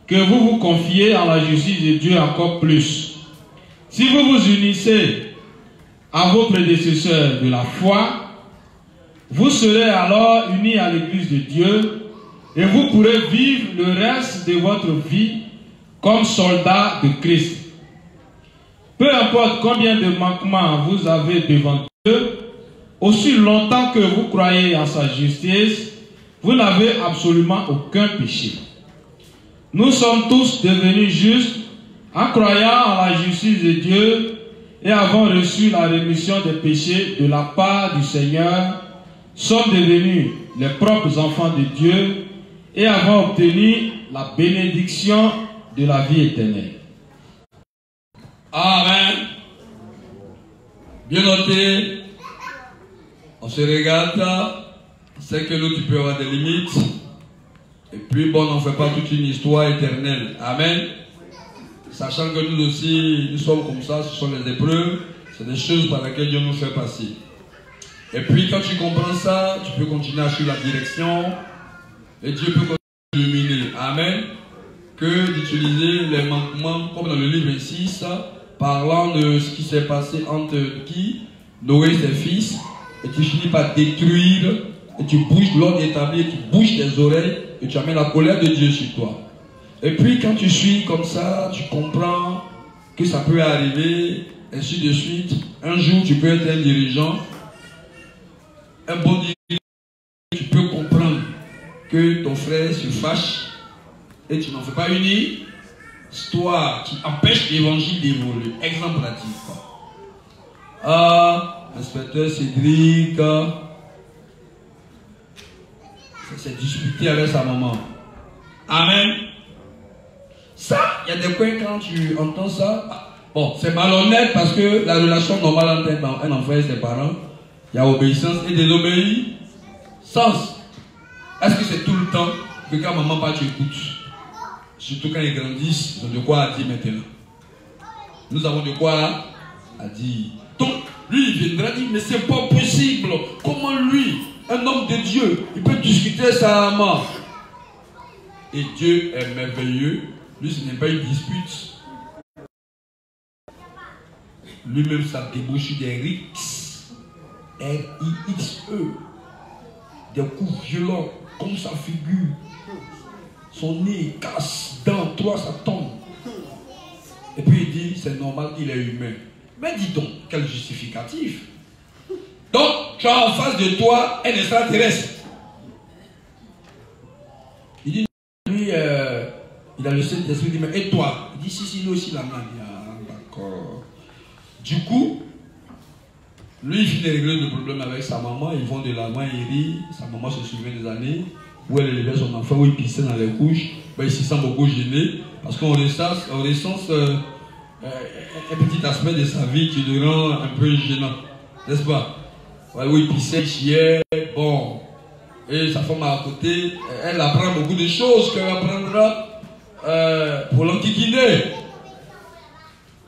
que vous vous confiez en la justice de Dieu encore plus. Si vous vous unissez à vos prédécesseurs de la foi, vous serez alors unis à l'Église de Dieu et vous pourrez vivre le reste de votre vie comme soldats de Christ. Peu importe combien de manquements vous avez devant Dieu, aussi longtemps que vous croyez en sa justice, vous n'avez absolument aucun péché. Nous sommes tous devenus justes en croyant en la justice de Dieu et avons reçu la rémission des péchés de la part du Seigneur, sommes devenus les propres enfants de Dieu et avons obtenu la bénédiction de la vie éternelle. Amen. Bien noté. On se regarde. On sait que l'autre peut avoir des limites. Et puis bon, on ne fait pas toute une histoire éternelle. Amen. Sachant que nous aussi, nous sommes comme ça, ce sont les épreuves. C'est des choses par lesquelles Dieu nous fait passer. Et puis quand tu comprends ça, tu peux continuer à suivre la direction. Et Dieu peut continuer à illuminer. Amen. Que d'utiliser les manquements, comme dans le livre 6, parlant de ce qui s'est passé entre qui? Noé et ses fils. Et tu finis par détruire, et tu bouges l'ordre établi, et tu bouges tes oreilles, et tu amènes la colère de Dieu sur toi. Et puis quand tu suis comme ça, tu comprends que ça peut arriver, ainsi de suite. Un jour, tu peux être un dirigeant, un bon dirigeant, tu peux comprendre que ton frère se fâche, et tu n'en fais pas une histoires qui empêchent l'évangile d'évoluer. Exemple pratique. L'inspecteur Cédric s'est disputé avec sa maman. Amen. Ça, il y a des points quand tu entends ça. Bon, c'est malhonnête parce que la relation normale entre un enfant et ses parents, il y a obéissance et désobéissance. Est-ce que c'est tout le temps que quand maman parle, tu écoutes? Surtout quand ils grandissent, ils ont de quoi à dire maintenant. Nous avons de quoi à dire. Donc, lui, il viendra dire, mais c'est pas possible. Comment lui, un homme de Dieu, il peut discuter sa maman? Et Dieu est merveilleux. Lui, ce n'est pas une dispute. Lui-même, ça débouche des rixes. R-I-X-E. Des coups violents, comme sa figure. Son nez casse, dents, toi, ça tombe. Et puis il dit, c'est normal qu'il est humain. Mais dis donc, quel justificatif. Donc, tu as en face de toi un extraterrestre. Il dit, lui, il a le Saint-Esprit, il dit, mais et toi? Il dit, si, nous aussi, la main. Ah, d'accord. Du coup, lui, il finit de régler le problème avec sa maman. Ils vont de l'avant, il rit. Sa maman se souvient des années où elle élevait son enfant, où il pissait dans les couches. Ben, il se sent beaucoup gêné. Parce qu'on recense un petit aspect de sa vie qui le rend un peu gênant. N'est-ce pas? Ouais, où il pissait, il chiait. Bon. Et sa femme à côté, elle apprend beaucoup de choses qu'elle apprendra pour l'enquiquiner.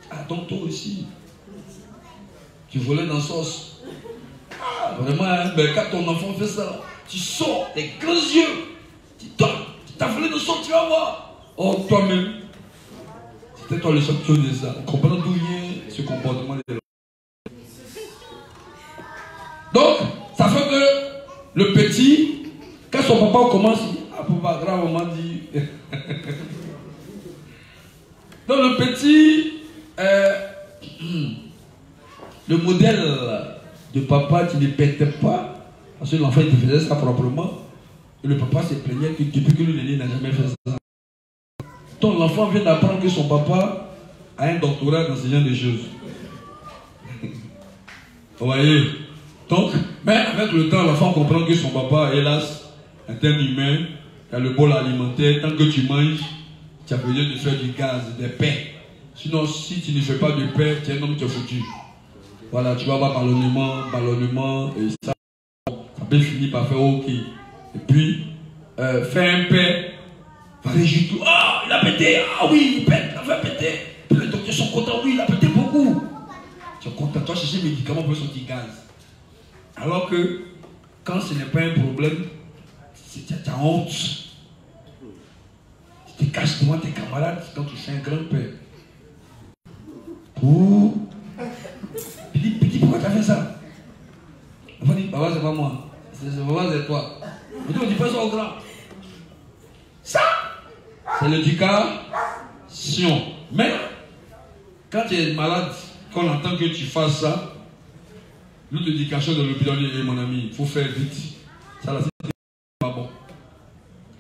Ah, donc toi aussi. Tu volais dans sauce. Ah, vraiment, hein, mais quand ton enfant fait ça, tu sors des grands yeux. Tu t'as volé dans sauce, tu vas voir. Oh, toi-même. C'était toi le champion de ça. On comprend d'où vient ce comportement de l'enfant. Donc, ça fait que le petit, quand son papa commence, il dit, ah, papa, grave, maman dit. Donc, le petit, le modèle de papa qui ne pétait pas, parce que l'enfant il faisait ça proprement, et le papa se plaignait que depuis que lui n'a jamais fait ça. Donc l'enfant vient d'apprendre que son papa a un doctorat dans ce genre de choses. Vous voyez? Donc, mais avec le temps, l'enfant comprend que son papa, hélas, est un humain, il a le bol alimentaire, tant que tu manges, tu as besoin de faire du gaz, des pains. Sinon, si tu ne fais pas de pain, tu es un homme qui est foutu. Voilà, tu vas avoir ballonnement, et ça peut finir par faire OK. Et puis, faire un pain, va réjouir tout. Ah, il a pété, ah oui, il pète, il a fait péter. Puis les docteurs sont contents, oui, il a pété beaucoup. Tu es content, toi chercher des médicaments pour sortir gaz. Alors que, quand ce n'est pas un problème, tu as honte. Tu te caches devant tes camarades quand tu fais un grand pain. Ouh. Petit, pourquoi tu as fait ça? On va dire, papa, c'est pas moi. Papa, c'est toi. On dit pas ça au grand. Ça, c'est l'éducation. Mais, quand tu es malade, qu'on entend que tu fasses ça, notre éducation de l'hôpital, mon ami, il faut faire vite. Ça, là, c'est pas bon.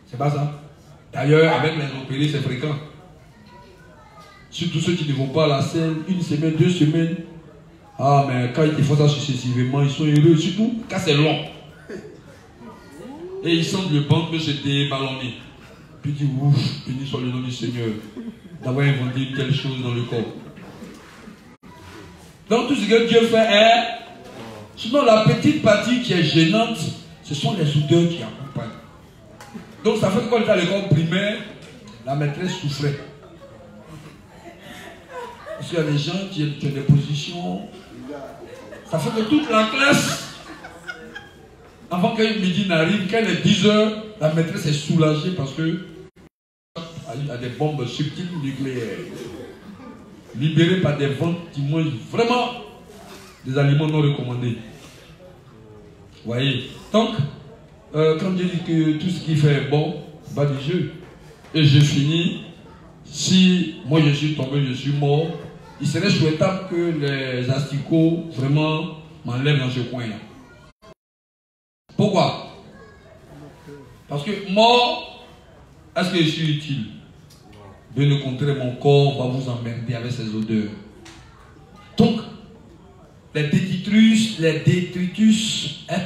C'est pas ça. D'ailleurs, avec les opérés, c'est fréquent. Surtout ceux qui ne vont pas à la scène, 1 semaine, 2 semaines. Ah, mais quand ils te font ça successivement, ils sont heureux. Surtout quand c'est long. Et ils sentent le ventre que c'était ballonné. Puis ils disent, ouf, béni soit le nom du Seigneur d'avoir inventé une telle chose dans le corps. Donc tout ce que Dieu fait est... Sinon la petite partie qui est gênante, ce sont les odeurs qui accompagnent. Donc ça fait que quand on est à l'école primaire, la maîtresse souffrait. Parce qu'il y a des gens qui ont des positions. Ça fait que toute la classe, avant que midi n'arrive, quand il est 10 heures, la maîtresse est soulagée parce que il y a des bombes subtiles nucléaires. Libérées par des vents qui mangent vraiment des aliments non recommandés. Vous voyez? Donc, quand Dieu dit que tout ce qu'il fait est bon, va du jeu. Et je finis. Si moi je suis tombé, je suis mort, il serait souhaitable que les asticots vraiment m'enlèvent dans ce coin-là. Pourquoi? Parce que mort, est-ce que je suis utile? Bien le contraire, mon corps va vous emmerder avec ces odeurs. Donc, les détritus,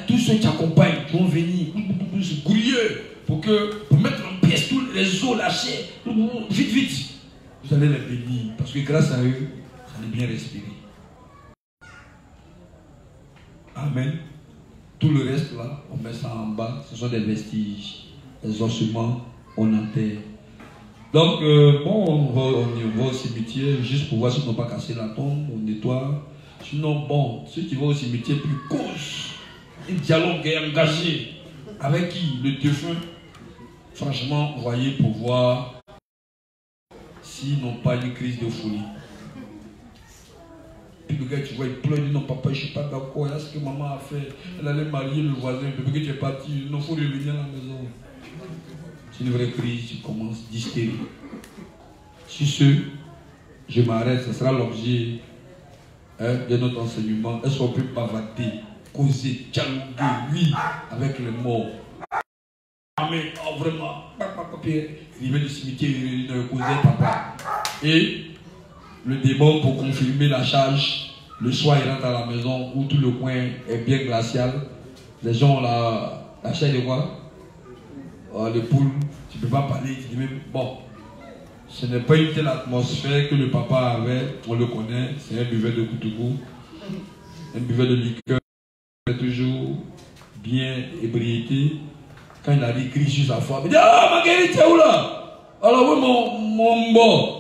tous ceux qui accompagnent, qui vont venir se grouiller pour mettre en pièces tous les os lâchés. Vite, vite. Vous allez les bénir parce que grâce à eux, vous allez bien respirer. Amen. Tout le reste là, on met ça en bas. Ce sont des vestiges. Les ossements, on enterre. Donc, bon, on va au cimetière juste pour voir si on n'a pas cassé la tombe, on nettoie. Sinon, bon, ceux qui vont au cimetière, puis cause, un dialogue est engagé. Avec qui? Le défunt. Franchement, voyez pour voir s'ils n'ont pas une crise de folie. Puis le gars, tu vois, il pleure, il dit non, papa, je ne suis pas d'accord, là, ce que maman a fait. Elle allait marier le voisin, depuis que tu es parti, il faut revenir à la maison. C'est une vraie crise, tu commences d'hystérie. Sur ce, je m'arrête, ce sera l'objet de notre enseignement. Est-ce qu'on peut bavater, causer, dialoguer, oui, avec les morts? Amen, oh, vraiment, il vient du cimetière, il causait papa. Et le démon, pour confirmer la charge, le soir il rentre à la maison où tout le coin est bien glacial. Les gens ont la chair de quoi? Les poules, tu ne peux pas parler, tu dis même, bon, ce n'est pas une telle atmosphère que le papa avait, on le connaît, c'est un buveur de Koutoukou, un buveur de liqueur, toujours bien ébriété. Quand il arrive, il crie sur sa femme, il dit, ah, Marguerite, tu es où là? Alors oui, mon bon.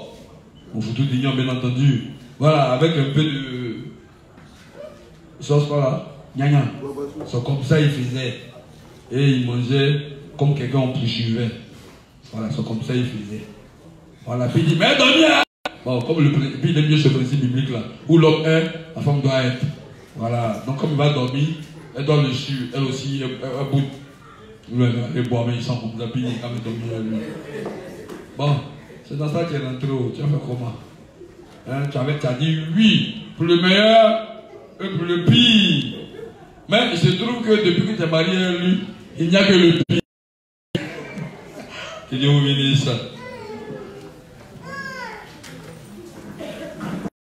Mon photo d'ignon, bien entendu. Voilà, avec un peu de sauce, voilà, gna. C'est comme ça il faisait. Et il mangeait comme quelqu'un en poursuivait. Voilà, c'est comme ça il faisait. Voilà, puis il dit, mais dormir! Bon, comme puis il aime mieux ce principe biblique là. Où l'homme est, la femme doit être. Voilà, donc comme il va dormir, elle doit le suivre, elle aussi, un bout. Elle boit, mais il sent comme ça, puis il va dormir. Bon, c'est dans ça qu'il est rentré. Tu as fait comment? Hein, tu as dit oui, pour le meilleur et pour le pire. Mais il se trouve que depuis que tu es marié à lui, il n'y a que le pire. Que Dieu vous bénisse.